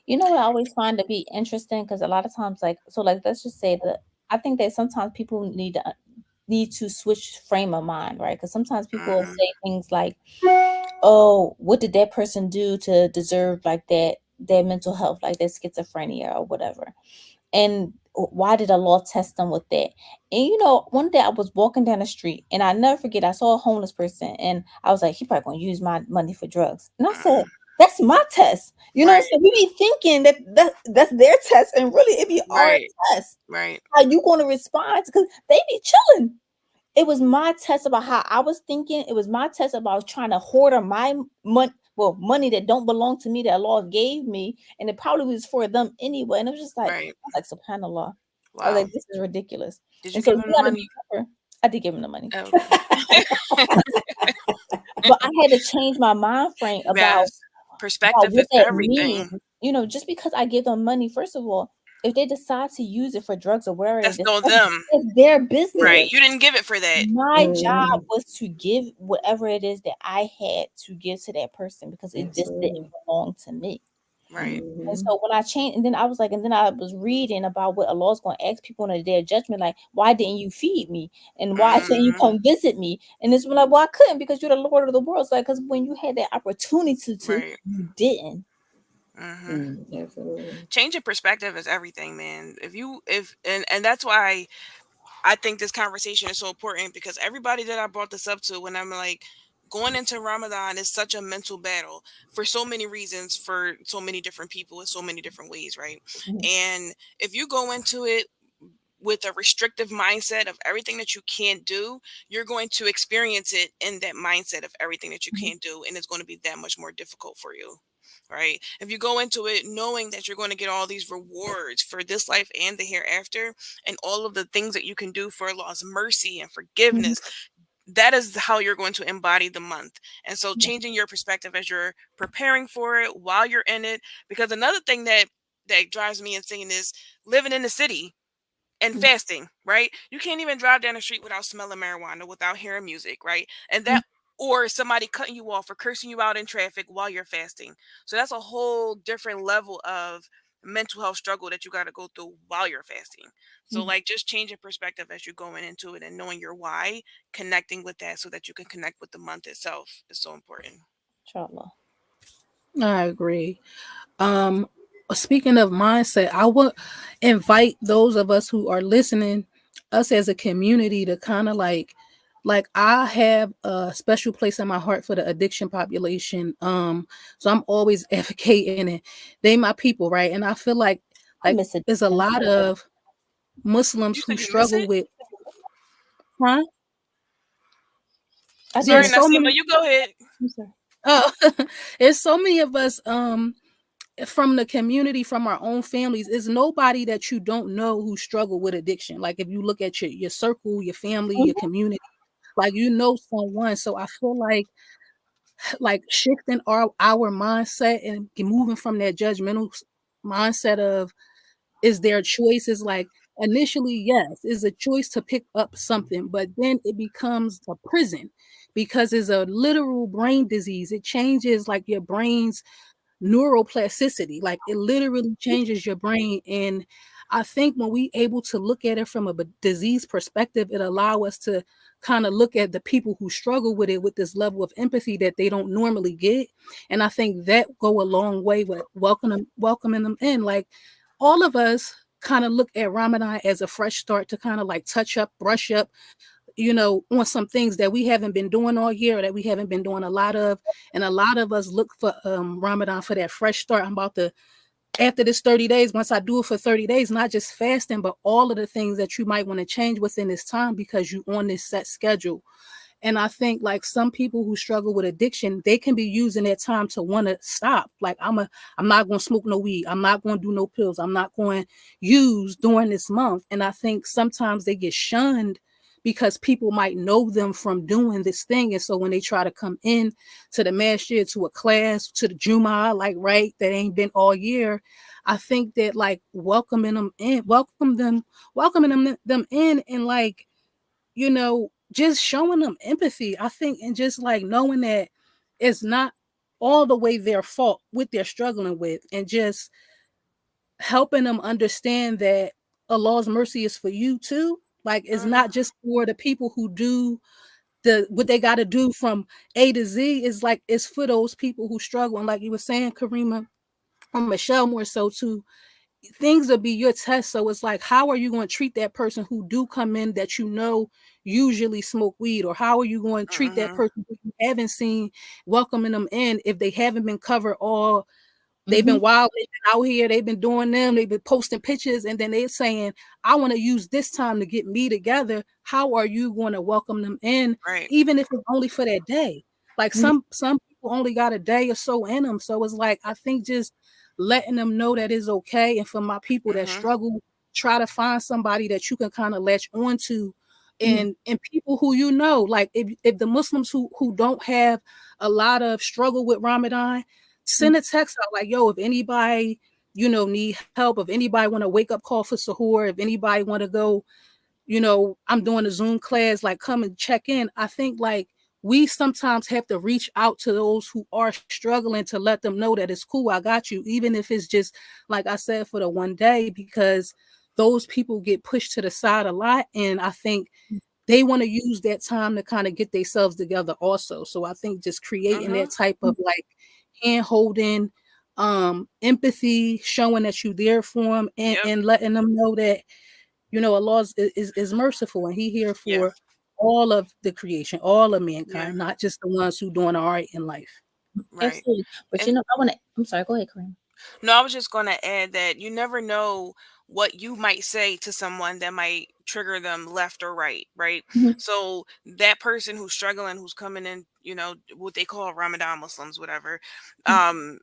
You know what I always find to be interesting, because a lot of times, like, so, like, let's just say that I think that sometimes people need to switch frame of mind, right? Because sometimes people Mm-hmm. say things like, "Oh, what did that person do to deserve like that mental health, like that schizophrenia or whatever?" And why did Allah test them with that? And one day I was walking down the street, and I never forget, I saw a homeless person, and I was like, he probably gonna use my money for drugs. And I said, Mm-hmm. that's my test. Right. So we be thinking that's their test, and really it be our Right. test. Right. How you gonna respond? Because they be chilling. It was my test about how I was thinking. It was my test about trying to hoard my money, well, money that don't belong to me, that Allah gave me, and it probably was for them anyway. And it was just like, Right. I was like, Subhanallah. I was Wow. like, this is ridiculous. Did you And so give you him the got to be money? careful. I did give him the money, Okay. but I had to change my mind frame Yes. about Perspective what is that means. everything. Just because I give them money, first of all, if they decide to use it for drugs or whatever they That's decide, on them. that's their Right. business. You didn't give it for that. My Mhm. job was to give whatever it is that I had to give to that person, because it just didn't Absolutely. belong to me. Right. And Hmm. so when I changed, and then I was like, and then I was reading about what Allah's going to ask people on the day of judgment, like, why didn't you feed me? And why didn't you Mm-hmm. come visit me? And it's when like, well, I couldn't, because you're the Lord of the world. So, like, because when you had that opportunity to, Right. you didn't. Mm-hmm. Absolutely. Changing perspective is everything, man. If and that's why I think this conversation is so important, because everybody that I brought this up to, when I'm like, going into Ramadan is such a mental battle for so many reasons, for so many different people in so many different ways, right? Mhm. And if you go into it with a restrictive mindset of everything that you can't do, you're going to experience it in that mindset of everything that you Mhm. can't do, and it's going to be that much more difficult for you. Right? If you go into it knowing that you're going to get all these rewards for this life and the hereafter, and all of the things that you can do for Allah's mercy and Mhm. forgiveness, that is how you're going to embody the month. And so Yeah. changing your perspective as you're preparing for it, while you're in it, because another thing that drives me insane is living in the city and Mhm. fasting, right? You can't even drive down the street without smelling marijuana, without hearing music, right? And Mhm. that, or somebody cutting you off or cursing you out in traffic while you're fasting. So that's a whole different level of mental health struggle that you got to go through while you're fasting. So Mhm. like, just changing perspective as you're going into it and knowing your why, connecting with that so that you can connect with the month itself is so important. Inshallah. I agree. Um, Speaking of mindset, I would invite those of us who are listening, us as a community, to kind of like I have a special place in my heart for the addiction population. So I'm always advocating it. They my people, right? And I feel I like miss it. there's a lot of You Muslims who said you miss struggle it? with, huh? I Sorry, There's do. so Nasima, many. you go ahead. I'm sorry. Oh, there's so many of us. From the community, from our own families, is nobody that you don't know who struggle with addiction. Like if you look at your circle, your family, your Mhm. community, like someone. So I feel like shifting our mindset and moving from that judgmental mindset of, is there choices, like initially yes, is a choice to pick up something, but then it becomes a prison, because it's a literal brain disease. It changes like your brain's neuroplasticity. Like it literally changes your brain. And I think when we able to look at it from a disease perspective, it allow us to kind of look at the people who struggle with it with this level of empathy that they don't normally get. And I think that go a long way with welcoming them in. Like all of us kind of look at Ramadan as a fresh start to kind of like touch up, brush up, on some things that we haven't been doing all year or that we haven't been doing a lot of. And a lot of us look for Ramadan for that fresh start. I'm about to, after this 30 days, once I do it for 30 days, not just fasting, but all of the things that you might want to change within this time because you on this set schedule. And I think like some people who struggle with addiction, they can be using that time to want to stop. Like I'm not going to smoke no weed. I'm not going to do no pills. I'm not going to use during this month. And I think sometimes they get shunned because people might know them from doing this thing. And so when they try to come in to the masjid, to a class, to the Jumu'ah, like, right, that ain't been all year, I think that like welcoming them in and like, just showing them empathy, I think, and just like knowing that it's not all the way their fault what they're struggling with, and just helping them understand that Allah's mercy is for you too. Like it's not just for the people who do what they got to do from A to Z. Is like it's for those people who struggle. And like you were saying, Karima, or Michelle more so too, things will be your test. So it's like, how are you going to treat that person who do come in that usually smoke weed? Or how are you going to treat that Mm-hmm. person who you haven't seen, welcoming them in if they haven't been covered all? They've Mm-hmm. been wild out here. They've been doing them. They've been posting pictures, and then they're saying, "I want to use this time to get me together." How are you going to welcome them in, Right. even if it's only for that day? Like Mm-hmm. some people only got a day or so in them. So it's like I think just letting them know that it's okay. And for my people that Mm-hmm. struggle, try to find somebody that you can kind of latch onto, Mm-hmm. and people who like if the Muslims who don't have a lot of struggle with Ramadan, send a text out like, yo, if anybody, need help, if anybody want to wake up call for suhoor, if anybody want to go, I'm doing a Zoom class, like come and check in. I think like we sometimes have to reach out to those who are struggling to let them know that it's cool. I got you. Even if it's just, like I said, for the one day, because those people get pushed to the side a lot. And I think they want to use that time to kind of get themselves together also. So I think just creating Mm-hmm. that type of like hand holding, empathy, showing that you're there for them, Yep. and letting them know that, Allah is merciful and He here Yeah. for all of the creation, all of Yeah. mankind, not just the ones who doing all right in life. Right. Absolutely. But And I want to, I'm sorry, go ahead, Kareem. no, I was just going to add that you never know what you might say to someone that might trigger them left or right, right? Mm-hmm. So that person who's struggling, who's coming in, what they call Ramadan Muslims, whatever, um,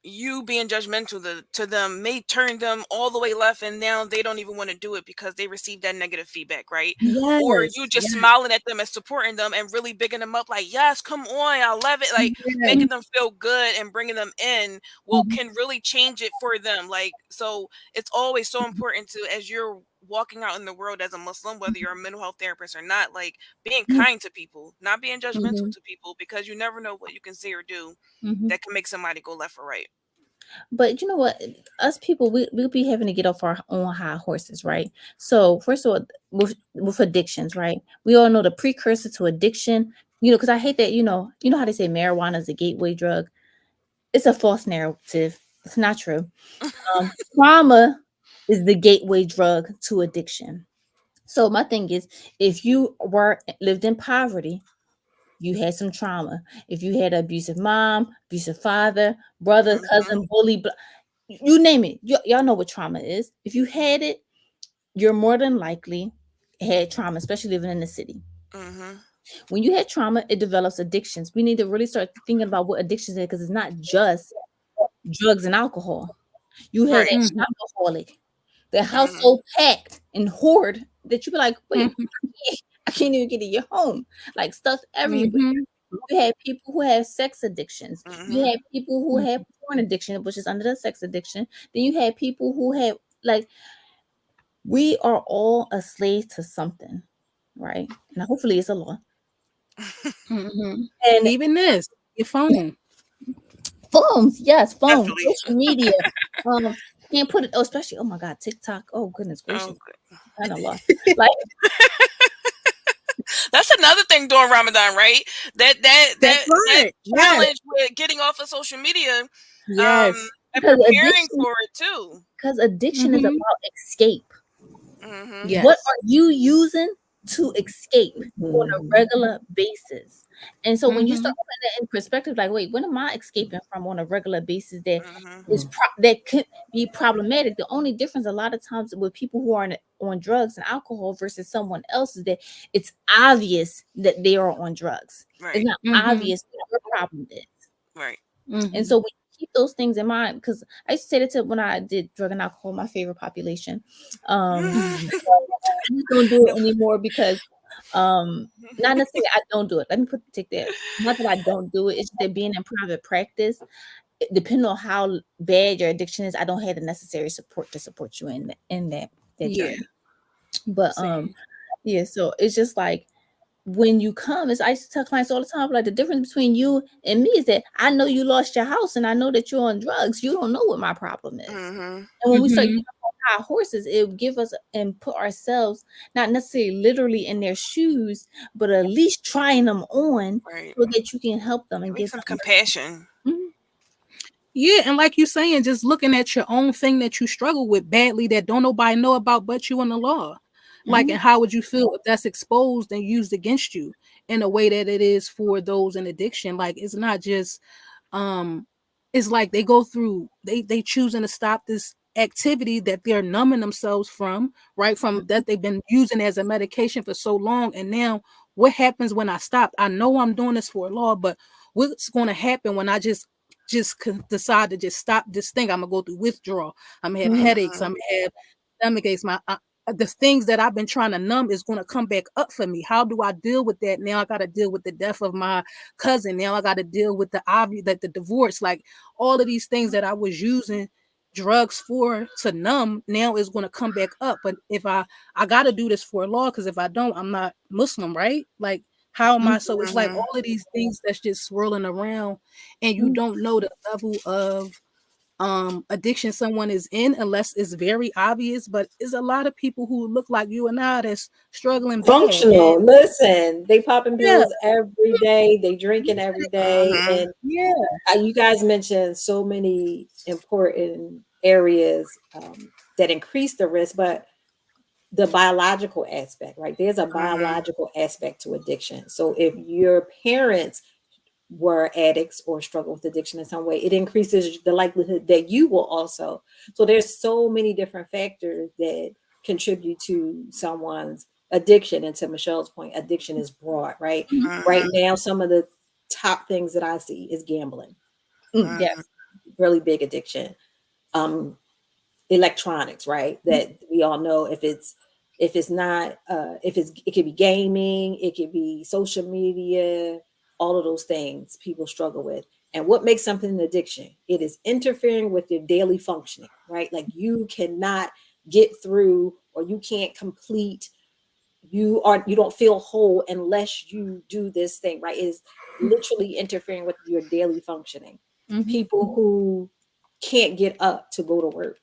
you being judgmental to them may turn them all the way left, and now they don't even want to do it because they received that negative feedback, right? Or you Yes, just yes, smiling at them and supporting them and really bigging them up like, yes, come on, I love it, like yes. making them feel good and bringing them in will Mm-hmm. can really change it for them. Like, so it's always so important to, as you're walking out in the world as a Muslim, whether you're a mental health therapist or not, like being kind to people, not being judgmental Mm-hmm. to people, because you never know what you can say or do Mm-hmm. that can make somebody go left or right. But you know what? Us people, we'll be having to get off our own high horses, right? So first of all, with addictions, right? We all know the precursor to addiction. Because I hate that. How they say marijuana is a gateway drug. It's a false narrative. It's not true. Trauma is the gateway drug to addiction. So my thing is, if you lived in poverty, you had some trauma. If you had an abusive mom, abusive father, brother, Mhm. cousin, bully, you name it. Y'all know what trauma is. If you had it, you're more than likely had trauma, especially living in the city. Mhm. When you had trauma, it develops addictions. We need to really start thinking about what addictions are because it's not just drugs and alcohol. You had Right. an Mhm, alcoholic, the house Mhm. so packed and hoard that you be like, wait, mhm, I can't even get in your home. Like stuff everywhere. mhm, You had people who had sex addictions. You Mhm. had people who had porn addiction, which is under the sex addiction. Then you had people who had like we are all a slave to something, right? And hopefully it's a law. mhm. And Even your phone. phones, yes, phones, Definitely. social media, um, Can't put it, oh, especially, oh my God, TikTok. Oh goodness Oh, gracious. good. I know lost. Like That's another thing during Ramadan, right? That's That right. Yes. challenge with getting off of social media, Yes. and because preparing addiction for it too. because addiction is Mm-hmm. about escape. Mhm. What Yes. are you using to escape on a Mhm. regular basis? And so when you Mm-hmm. start putting that in perspective, like, wait, what am I escaping from on a regular basis that Mhm. that could be problematic? The only difference a lot of times with people who are on drugs and alcohol versus someone else is that it's obvious that they are on drugs. It's Right. not Mm-hmm. obvious what your problem is. Right. And Mm-hmm. so we keep those things in mind, because I used to say that to when I did drug and alcohol, my favorite population. I just don't do it anymore because not necessarily I don't do it. Let me take that. Not that I don't do it. It's just that being in private practice, depending on how bad your addiction is, I don't have the necessary support to support you in that Yeah. journey. But Same. yeah, so it's just like when you come, I used to tell clients all the time, like, the difference between you and me is that I know you lost your house and I know that you're on drugs. You don't know what my problem is. Mhm. And when we start Mm-hmm. getting up on high horses, it would give us and put ourselves not necessarily literally in their shoes, but at least trying them on Right. so that you can help them and Having give some them. compassion. Mhm, Yeah, and like you saying, just looking at your own thing that you struggle with badly that don't nobody know about but you and the law. Like, mhm, and how would you feel if that's exposed and used against you in a way that it is for those in addiction? Like, it's not just um it's like they go through they choosing to stop this activity that they're numbing themselves from, right, from that they've been using as a medication for so long. And now what happens when I stop? I know I'm doing this for a law, but what's going to happen when I decide to just stop this thing? I'm gonna go through withdrawal, I'm gonna have mhm, headaches, Mhm. I'm gonna have stomach aches, the things that I've been trying to numb is going to come back up for me. How do I deal with that? Now I got to deal with the death of my cousin. Now I got to deal with the obvious, that the divorce, like all of these things that I was using drugs for to numb now is going to come back up. But if I got to do this for a law, because if I don't, I'm not Muslim, right? Like, how am I? So it's like Mhm. all of these things that's just swirling around, and you mhm, don't know the level of addiction someone is in unless it's very obvious. But it's a lot of people who look like you and I that's struggling bad. And Functional. Listen, they popping yeah, pills every day. They drinking every day, Mhm. and yeah, you guys mentioned so many important areas that increase the risk, but the biological aspect, right? There's a Mhm. biological aspect to addiction. So if your parents were addicts or struggle with addiction in some way, it increases the likelihood that you will also. So there's so many different factors that contribute to someone's addiction. And to Michelle's point, addiction is broad, right? mhm, Right Mhm. now, some of the top things that I see is gambling, Mhm. yes. really big addiction. Um, Electronics, right? That we all know, if it's not if it's, it could be gaming, it could be social media, all of those things people struggle with. And what makes something an addiction? It is interfering with your daily functioning, right? Like you cannot get through, or you can't complete, you don't feel whole unless you do this thing, right? It is literally interfering with your daily functioning. Mhm, People who can't get up to go to work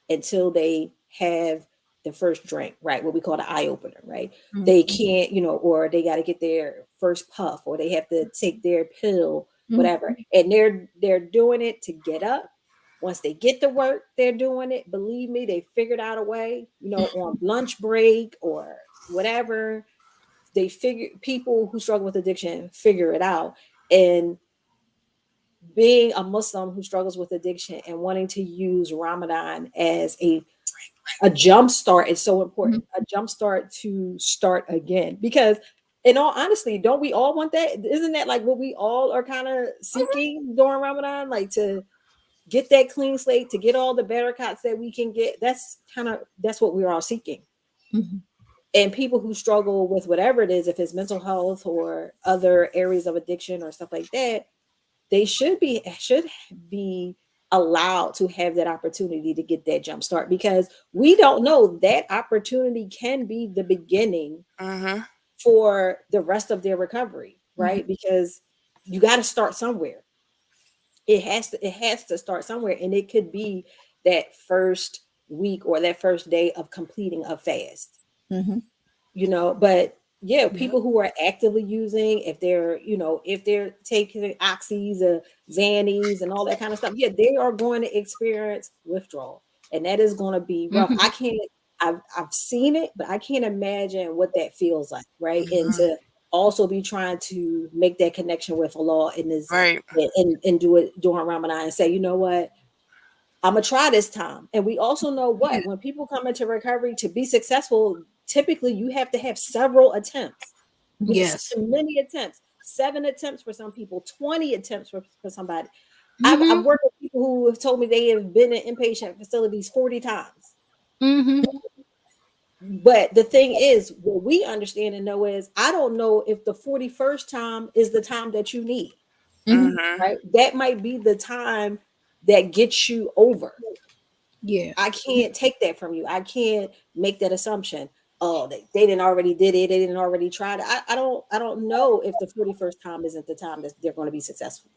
until they have the first drink, right? What we call the eye opener, right? mhm, They can't, or they got to get their first puff, or they have to take their pill, mhm, whatever. And they're doing it to get up. Once they get to work, they're doing it. Believe me, they figured out a way, on lunch break or whatever. They figure, people who struggle with addiction figure it out. And being a Muslim who struggles with addiction and wanting to use Ramadan as a jump start is so mhm. important. A jump start to start again. Because in all honesty, don't we all want that? Isn't that like what we all are kind of seeking during Ramadan? Like to get that clean slate, to get all the barakats that we can get. That's what we're all seeking. Mhm. And people who struggle with whatever it is, if it's mental health or other areas of addiction or stuff like that, they should be allowed to have that opportunity to get that jump start, because we don't know, that opportunity can be the beginning Mhm. for the rest of their recovery, Mhm. right? Because you got to start somewhere. It has to start somewhere, and it could be that first week or that first day of completing a fast. Mm-hmm. But yeah, Yep. people who are actively using, if they're taking oxys or xannies and all that kind of stuff, yeah, they are going to experience withdrawal, and that is going to be rough. Mm-hmm. I've seen it, but I can't imagine what that feels like, right? And Mhm. to also be trying to make that connection with Allah in this, Right. and do it during Ramadan and say, you know what, I'm gonna try this time. And we also know Yeah. what, when people come into recovery to be successful, typically you have to have several attempts, Yes. many attempts, 7 attempts for some people, 20 attempts for somebody. I've Mm-hmm. worked with people who have told me they have been in inpatient facilities 40 times. Mm-hmm. But the thing is, what we understand and know is, I don't know if the 41st time is the time that you need, Mm-hmm. Mhm. right? That might be the time that gets you over. Yeah. I can't take that from you. I can't make that assumption. Oh, they didn't already did it. They didn't already try it. I don't know if the 41st time isn't the time that they're going to be successful.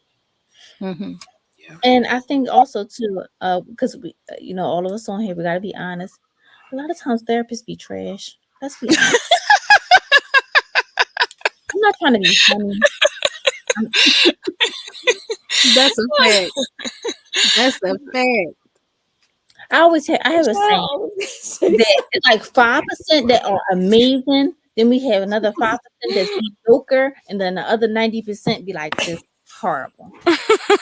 Mm-hmm. Yeah. And I think also too, because we, all of us on here, we gotta be honest. A lot of times therapists be trash. Let's be honest. I'm not trying to be funny. I'm, That's a fact. That's a fact. I have a saying that it's like 5% that are amazing. Then we have another 5% that's mediocre, and then the other 90% be like just horrible.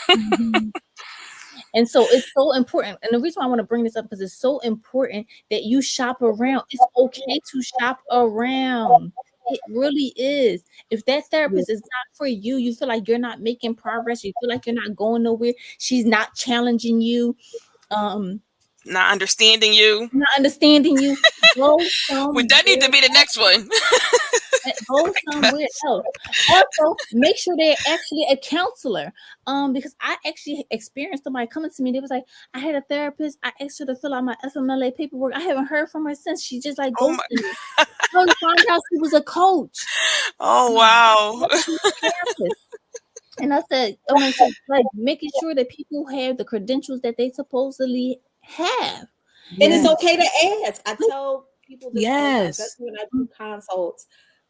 Mhm. And so it's so important. And the reason why I want to bring this up because it's so important that you shop around. It's okay to shop around. It really is. If that Yeah. therapist is not for you, you feel like you're not making progress, you feel like you're not going nowhere, she's not challenging you, um, Not understanding you. not understanding you, go That need to somewhere be the next one. go somewhere else. Also, make sure they're actually a counselor. Because I actually experienced somebody coming to me. They was like, I had a therapist. I asked her to fill out my FMLA paperwork. I haven't heard from her since. She just like Oh my. ghosted me. So to find out she was a coach. Oh What wow. was she a therapist? And I said, so like making sure that people have the credentials that they supposedly have. And it's Yes. okay to ask. I tell people this all the time, Yes. especially when I do consults,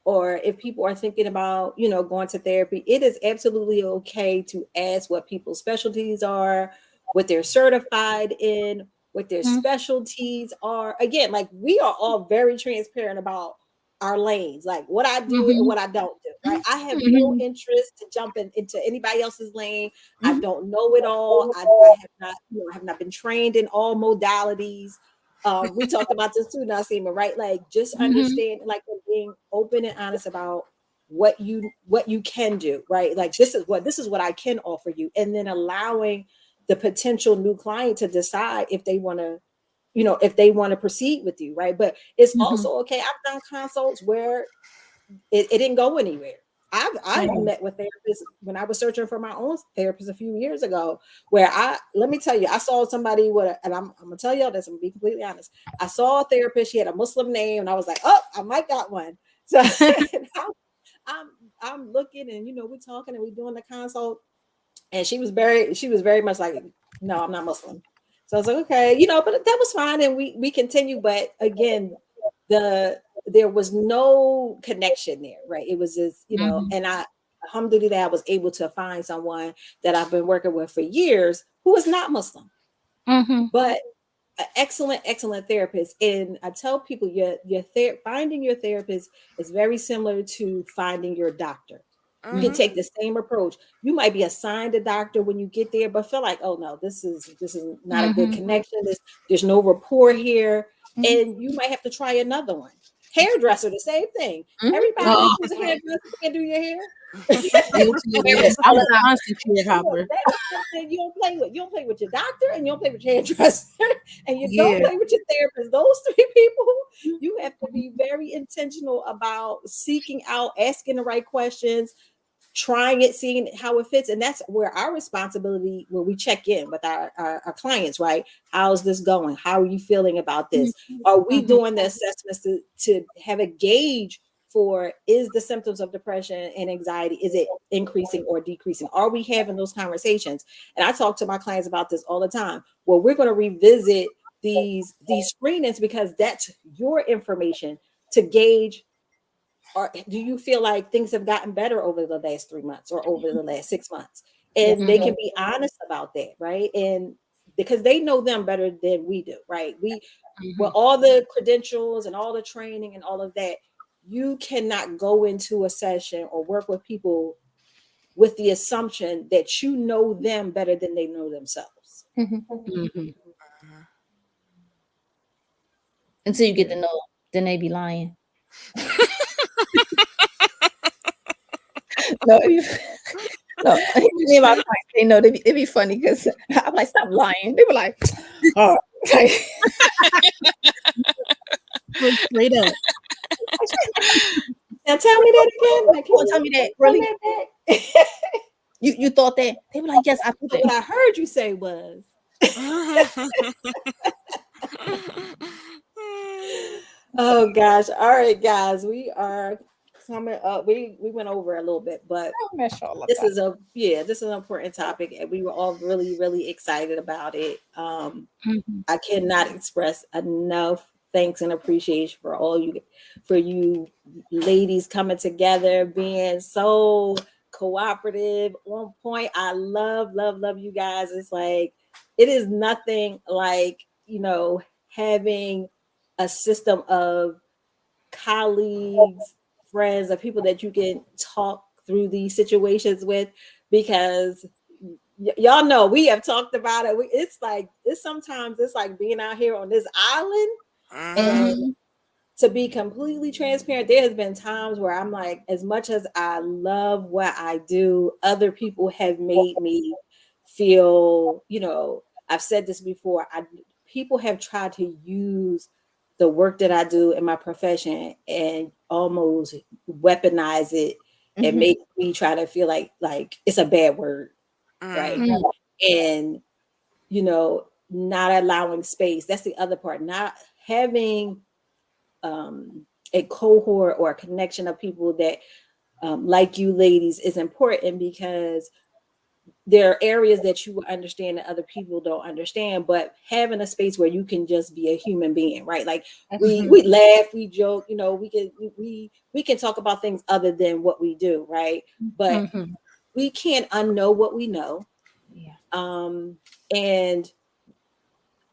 or if people are thinking about, going to therapy. It is absolutely okay to ask what people's specialties are, what they're certified in, what their Mm-hmm. specialties are. Again, like, we are all very transparent about our lanes, like what I do and Mm-hmm. what I don't do, right? I have no Mm-hmm. interest to jump into anybody else's lane. I Mhm. don't know it all. I have not, I have not been trained in all modalities. We talked about this too, Nasima, right? Like, just Mm-hmm. understand, like, being open and honest about what you can do, right? Like, this is what I can offer you, and then allowing the potential new client to decide if they want to, proceed with you, right? But it's Mm-hmm. also okay. I've done consults where it didn't go anywhere. I've Same. met with therapists when I was searching for my own therapist a few years ago, where let me tell you, I saw somebody and I'm gonna tell y'all this, I'm gonna be completely honest. I saw a therapist, she had a Muslim name, and I was like, oh, I might got one. So I'm I'm looking, and we're talking and we're doing the consult, and she was very much like, no, I'm not Muslim. So I was like, okay, but that was fine, and we continue. But again, the there was no connection there, right? It was just, Mm-hmm. and alhamdulillah, I was able to find someone that I've been working with for years who is not Muslim, Mm-hmm. but an excellent therapist. And I tell people, finding your therapist is very similar to finding your doctor. You can Mhm. take the same approach. You might be assigned a doctor when you get there, but feel like, oh no, this is not a good Mm-hmm. connection. There's no rapport here, Mhm. and you might have to try another one. Hairdresser, the same thing. Mhm. Everybody Oh, who's a hairdresser can do your hair. guilty of Very that. I'm a volatile. constant peer hopper. That is something you don't play with. You don't play with your doctor, and you don't play with your hairdresser, and you don't Yeah. play with your therapist. Those three people, you have to be very intentional about seeking out, asking the right questions, trying it, seeing how it fits. And that's where our responsibility, where we check in with our clients, right? How's this going? How are you feeling about this? Are we Mm-hmm. doing the assessments to have a gauge for, is the symptoms of depression and anxiety, is it increasing or decreasing? Are we having those conversations? And I talk to my clients about this all the time. Well, we're going to revisit these screenings because that's your information to gauge, or do you feel like things have gotten better over the last 3 months or over the last 6 months? And they can be honest about that, right? And because they know them better than we do, right? Well, all the credentials and all the training and all of that, you cannot go into a session or work with people with the assumption that you know them better than they know themselves. Until you get to know, then they be lying. No, no. Me and my clients, they know they be funny because I'm like, stop lying. They were like, oh, like, Straight up. Now tell me that again. Like, you tell me that really? You thought that? They were like, yes, I thought that. What I heard you say was. Oh gosh. All right, guys. We are coming up. We went over a little bit, but this is an important topic, and we were all really, really excited about it. I cannot express enough thanks and appreciation for you ladies coming together, being so cooperative, on point. I love, love, love you guys. It's like, it is nothing like, having a system of colleagues, friends, or people that you can talk through these situations with, because y'all know we have talked about it. Sometimes it's like being out here on this island. And to be completely transparent, there has been times where I'm like, as much as I love what I do, other people have made me feel, I've said this before, people have tried to use the work that I do in my profession and almost weaponize it and make me try to feel like it's a bad word, right? And not allowing space. That's the other part. Not having a cohort or a connection of people that like you ladies is important, because there are areas that you will understand that other people don't understand, but having a space where you can just be a human being, right? Like we laugh, we joke, we can talk about things other than what we do, right? But we can't unknow what we know. And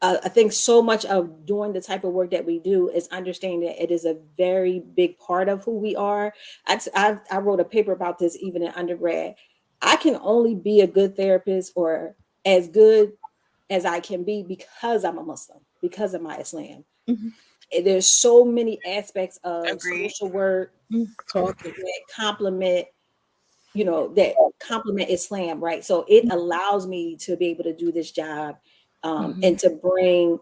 I think so much of doing the type of work that we do is understanding that it is a very big part of who we are. I wrote a paper about this even in undergrad. I can only be a good therapist or as good as I can be because I'm a Muslim, because of my Islam. There's so many aspects of social work that complement Islam, right? So it allows me to be able to do this job and to bring,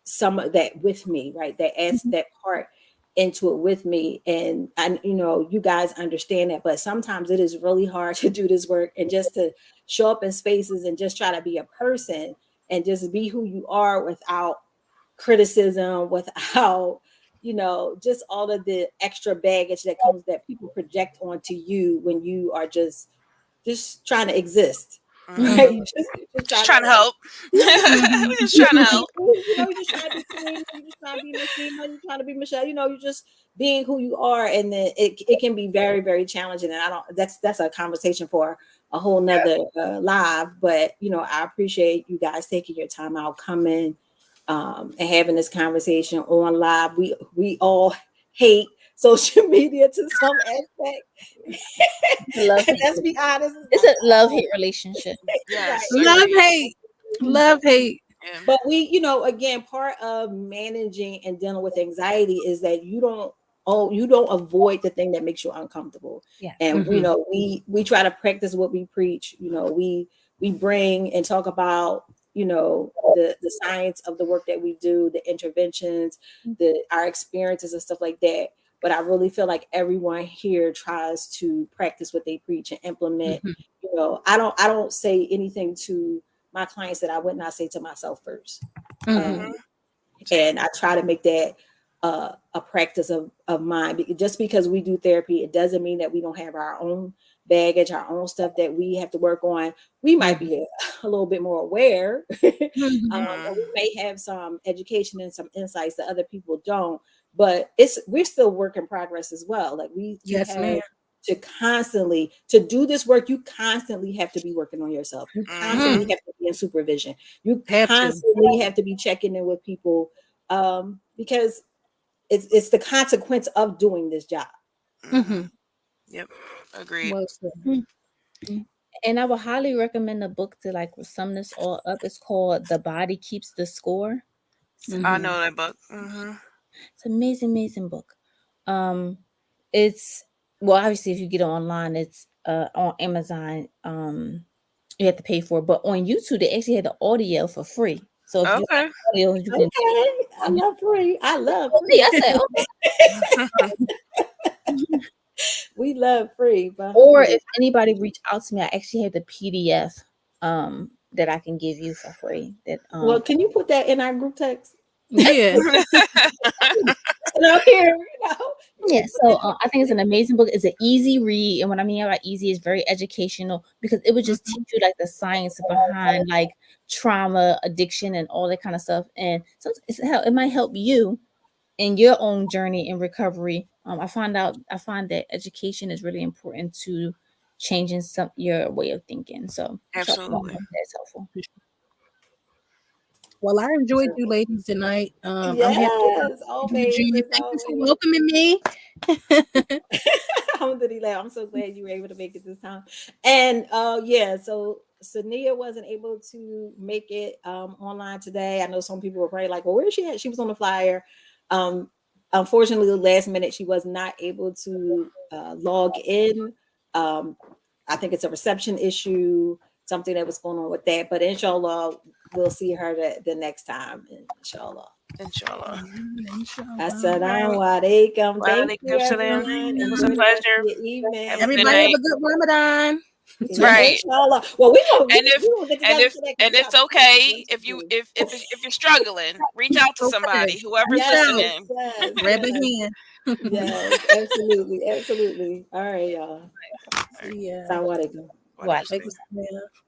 some of that with me, right? That adds that part into it with me. And you guys understand that, but sometimes it is really hard to do this work and just to show up in spaces and just try to be a person and just be who you are without criticism, without just all of the extra baggage that people project onto you when you are just trying to exist, right? Just trying to help. Just trying to help. You're just trying to be Serena, you're just trying to be Messina, you're trying to be Michelle, you're just being who you are, and then it can be very, very challenging. And that's a conversation for a whole nother live. But I appreciate you guys taking your time out, coming and having this conversation on live. We all hate social media to some aspect. Let's be honest. It's a love-hate relationship. Yes. Love hate. But we, again, part of managing and dealing with anxiety is that you don't avoid the thing that makes you uncomfortable. And we try to practice what we preach. We bring and talk about the science of the work that we do, the interventions, our experiences and stuff like that. But I really feel like everyone here tries to practice what they preach and implement. I don't say anything to my clients that I would not say to myself first. And I try to make that a practice of mine. Just because we do therapy, it doesn't mean that we don't have our own baggage, our own stuff that we have to work on. We might be a little bit more aware, or we may have some education and some insights that other people don't. But we're still work in progress as well. Like we Yes, have ma'am. to constantly to do this work. You constantly have to be working on yourself. You constantly have to be in supervision. You Have to. constantly have to be checking in with people, because it's the consequence of doing this job. Yep, agreed. Well said. And I would highly recommend a book to like sum this all up. It's called The Body Keeps the Score. I know that book. It's an amazing, amazing book. It's well, obviously, if you get it online, it's on Amazon. You have to pay for it, but on YouTube they actually had the audio for free. So if you Okay. like audio, you can. Okay, I love free. I love Me, free. I said, We love free. But or if anybody reach out to me, I actually have the PDF that I can give you for free. That well, can you put that in our group text? Yeah. Up here, you know. yeah. So I think it's an amazing book. It's an easy read, and what I mean by easy is very educational because it would just teach you like the science behind like trauma, addiction, and all that kind of stuff. And so it might help you in your own journey in recovery. I find that education is really important to changing your way of thinking. So Absolutely. that's helpful. Well, I enjoyed you ladies tonight. I'm happy Yes, to always, you. as Thank you for always. welcoming me. Alhamdulillah, I'm so glad you were able to make it this time. And yeah, so Sania wasn't able to make it online today. I know some people were probably like, well, where is she at? She was on the flyer. Um, Unfortunately, the last minute she was not able to log in. I think it's a reception issue, something that was going on with that. But inshallah, we'll see her the next time. Inshallah. Inshallah. Assalamu alaikum. Wa Thank you, alaikum salam. everyone. It was Enjoy a the rest of pleasure. your evening. Have a good Everybody have night. a good Ramadan. Yeah, Right. inshallah. Well, we gonna And if get and together if for that. and it's okay if you if you're struggling, reach out to Okay. somebody, whoever's Reach out. listening. Yes, Grab a yes, hand. yes, absolutely, absolutely. All right, y'all. See ya. Assalamu alaikum. Wa alaikum Take salam. a